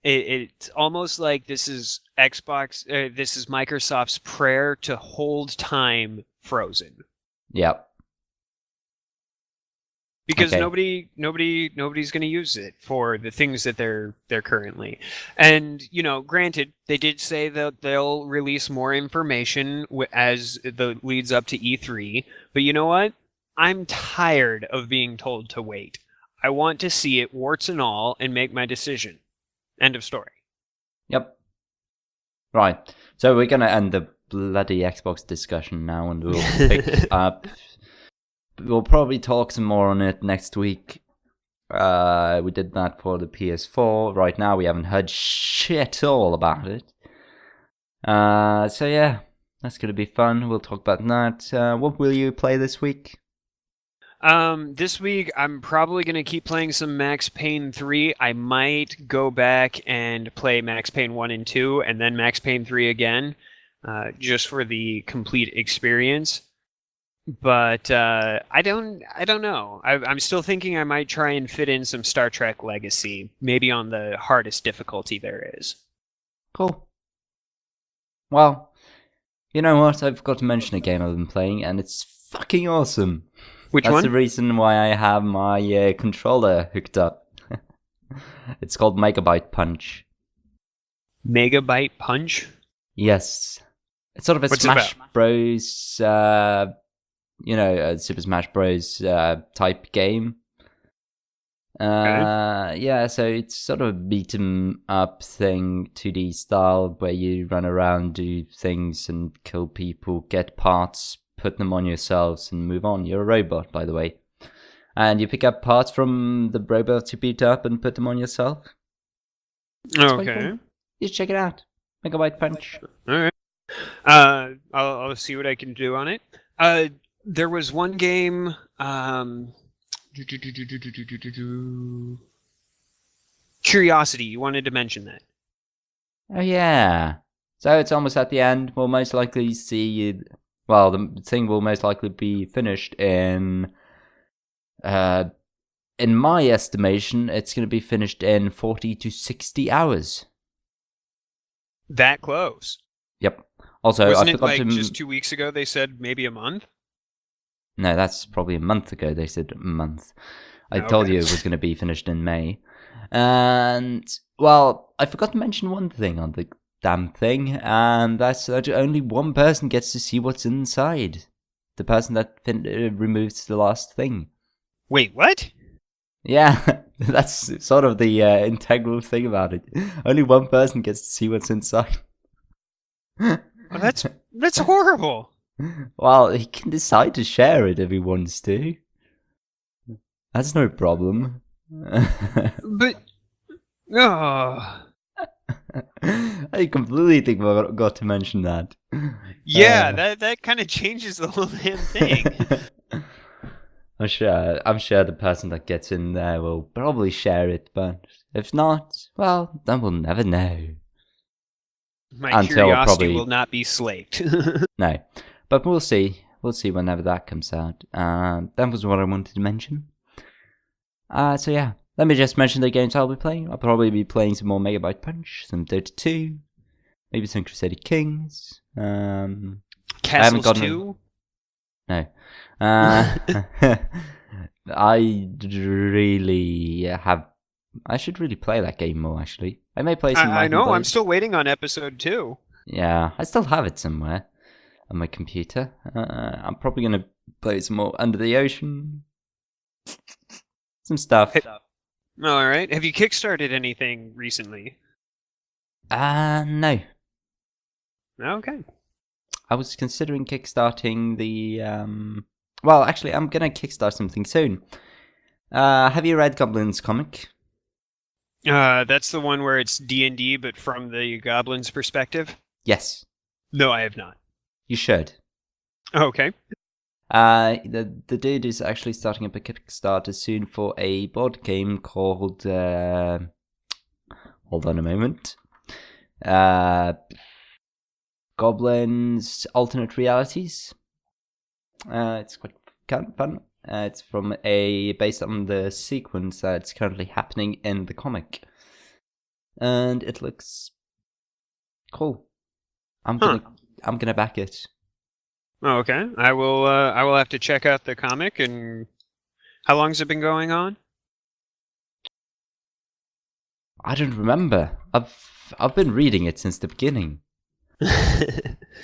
it's almost like this is this is Microsoft's prayer to hold time frozen. Yep. Because nobody's going to use it for the things that they're currently. And granted, they did say that they'll release more information as the leads up to E3. But you know what? I'm tired of being told to wait. I want to see it, warts and all, and make my decision. End of story. Yep. Right. So we're going to end the bloody Xbox discussion now, and we'll pick up. We'll probably talk some more on it next week. We did that for the PS4. Right now, we haven't heard shit all about it. So yeah, that's going to be fun. We'll talk about that. What will you play this week? This week, I'm probably going to keep playing some Max Payne 3. I might go back and play Max Payne 1 and 2, and then Max Payne 3 again, just for the complete experience. But I don't know. I'm still thinking I might try and fit in some Star Trek Legacy, maybe on the hardest difficulty there is. Cool. Well, you know what? I forgot to mention a game I've been playing, and it's fucking awesome. Which one? That's the reason why I have my controller hooked up. It's called Megabyte Punch. Megabyte Punch? Yes. It's sort of a Smash Bros. Super Smash Bros. Type game. Yeah, so it's sort of a beat 'em up thing, 2D style, where you run around, do things, and kill people, get parts, put them on yourselves, and move on. You're a robot, by the way. And you pick up parts from the robot you beat up and put them on yourself. Okay. You check it out. Megabyte Punch. Alright. I'll see what I can do on it. There was one game... Curiosity, you wanted to mention that. Oh, yeah. So it's almost at the end. We'll most likely see... Well, the thing will most likely be finished in my estimation, it's going to be finished in 40 to 60 hours. That close? Yep. Also, Wasn't I forgot it just 2 weeks ago they said maybe a month? No, that's probably a month ago they said a month. I told you it was going to be finished in May. And, well, I forgot to mention one thing on the damn thing, and that's that only one person gets to see what's inside. The person that removes the last thing. Wait, what? Yeah, that's sort of the integral thing about it. Only one person gets to see what's inside. Oh, that's horrible. Well, he can decide to share it if he wants to. That's no problem. But... Oh... I completely forgot to mention that. Yeah, that kind of changes the whole damn thing. I'm sure the person that gets in there will probably share it, but if not, well, then we'll never know. My curiosity will not be slaked. No, but we'll see. We'll see whenever that comes out. That was what I wanted to mention. So yeah, let me just mention the games I'll be playing. I'll probably be playing some more Megabyte Punch, some Dota 2, maybe some Crusader Kings. Castles 2? No. I really have... I should really play that game more, actually. I may play some... I know, I'm still waiting on episode 2. Yeah, I still have it somewhere on my computer. I'm probably going to play some more Under the Ocean. Some stuff. Alright, have you kickstarted anything recently? No. Okay. I was considering kickstarting the... Well, actually, I'm going to kickstart something soon. Have you read Goblin's comic? That's the one where it's D&D, but from the Goblin's perspective? Yes. No, I have not. You should. Okay. The dude is actually starting up a Kickstarter soon for a board game called... hold on a moment. Goblin's Alternate Realities. It's quite kind of fun. It's based on the sequence that's currently happening in the comic, and it looks cool. I'm gonna back it. Oh, okay. I will have to check out the comic. And how long's it been going on? I don't remember. I've been reading it since the beginning.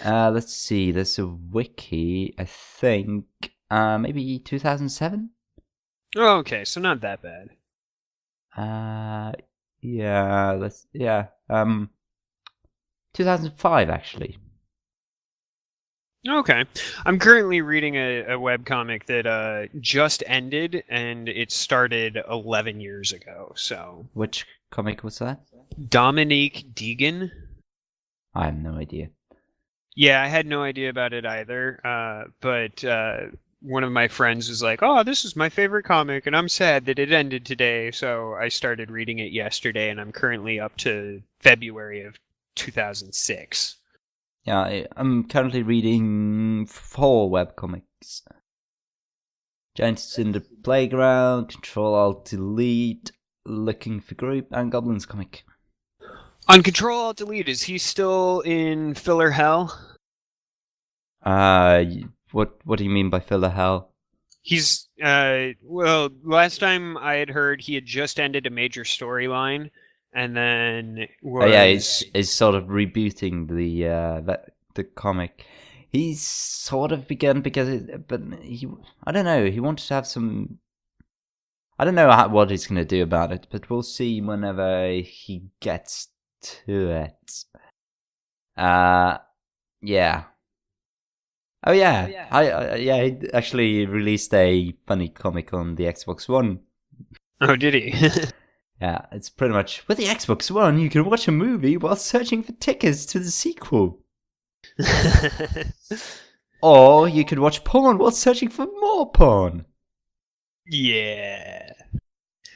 Let's see. There's a wiki. I think maybe 2007. Oh, okay. So not that bad. Yeah. 2005 actually. Okay. I'm currently reading a webcomic that just ended, and it started 11 years ago. So. Which comic was that? Dominique Deegan. I have no idea. Yeah, I had no idea about it either. But one of my friends was like, "Oh, this is my favorite comic, and I'm sad that it ended today." So I started reading it yesterday, and I'm currently up to February of 2006. Yeah, I'm currently reading 4 webcomics. Giants in the Playground, Control-Alt-Delete, Looking for Group, and Goblin's comic. On Control-Alt-Delete, is he still in filler hell? What do you mean by filler hell? He's, well, last time I had heard he had just ended a major storyline, and then was... Oh yeah, he's sort of rebooting the comic. He's sort of begun but I don't know, he wanted to have some... I don't know what he's going to do about it, but we'll see whenever he gets to it. Yeah. Oh yeah, he actually released a funny comic on the Xbox One. Oh, did he? Yeah, it's pretty much, with the Xbox One, you can watch a movie while searching for tickets to the sequel. Or you could watch porn while searching for more porn. Yeah.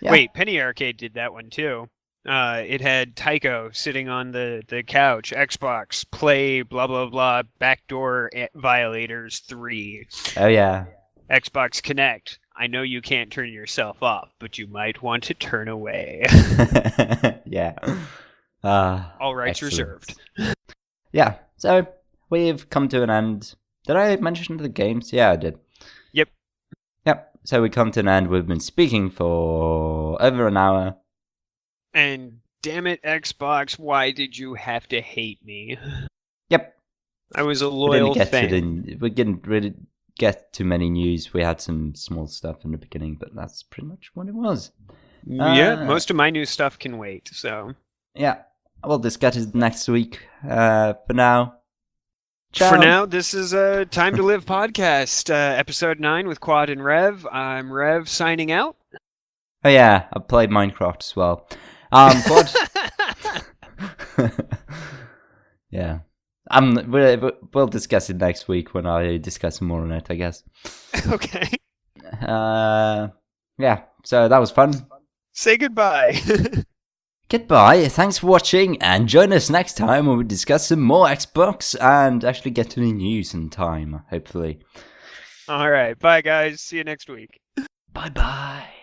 Wait, Penny Arcade did that one too. It had Tycho sitting on the couch, Xbox, play, blah, blah, blah, backdoor violators 3. Oh, yeah. Xbox Connect. I know you can't turn yourself off, but you might want to turn away. Yeah. All rights excellent. reserved. Yeah, so we've come to an end. Did I mention the games? Yeah, I did. Yep, so we come to an end. We've been speaking for over an hour. And damn it, Xbox, why did you have to hate me? Yep. I was a loyal fan. We didn't really get too many news. We had some small stuff in the beginning, but that's pretty much what it was. Yeah, most of my new stuff can wait, so... Yeah, we'll discuss it next week. For now, ciao. For now, this is a Time to Live podcast, episode 9 with Quad and Rev. I'm Rev signing out. Oh yeah, I played Minecraft as well. Quad. Yeah. We'll discuss it next week when I discuss more on it, I guess. Okay. Yeah, so that was fun. Say goodbye. Goodbye, thanks for watching, and join us next time when we discuss some more Xbox and actually get to the news in time, hopefully. Alright, bye guys. See you next week. Bye-bye.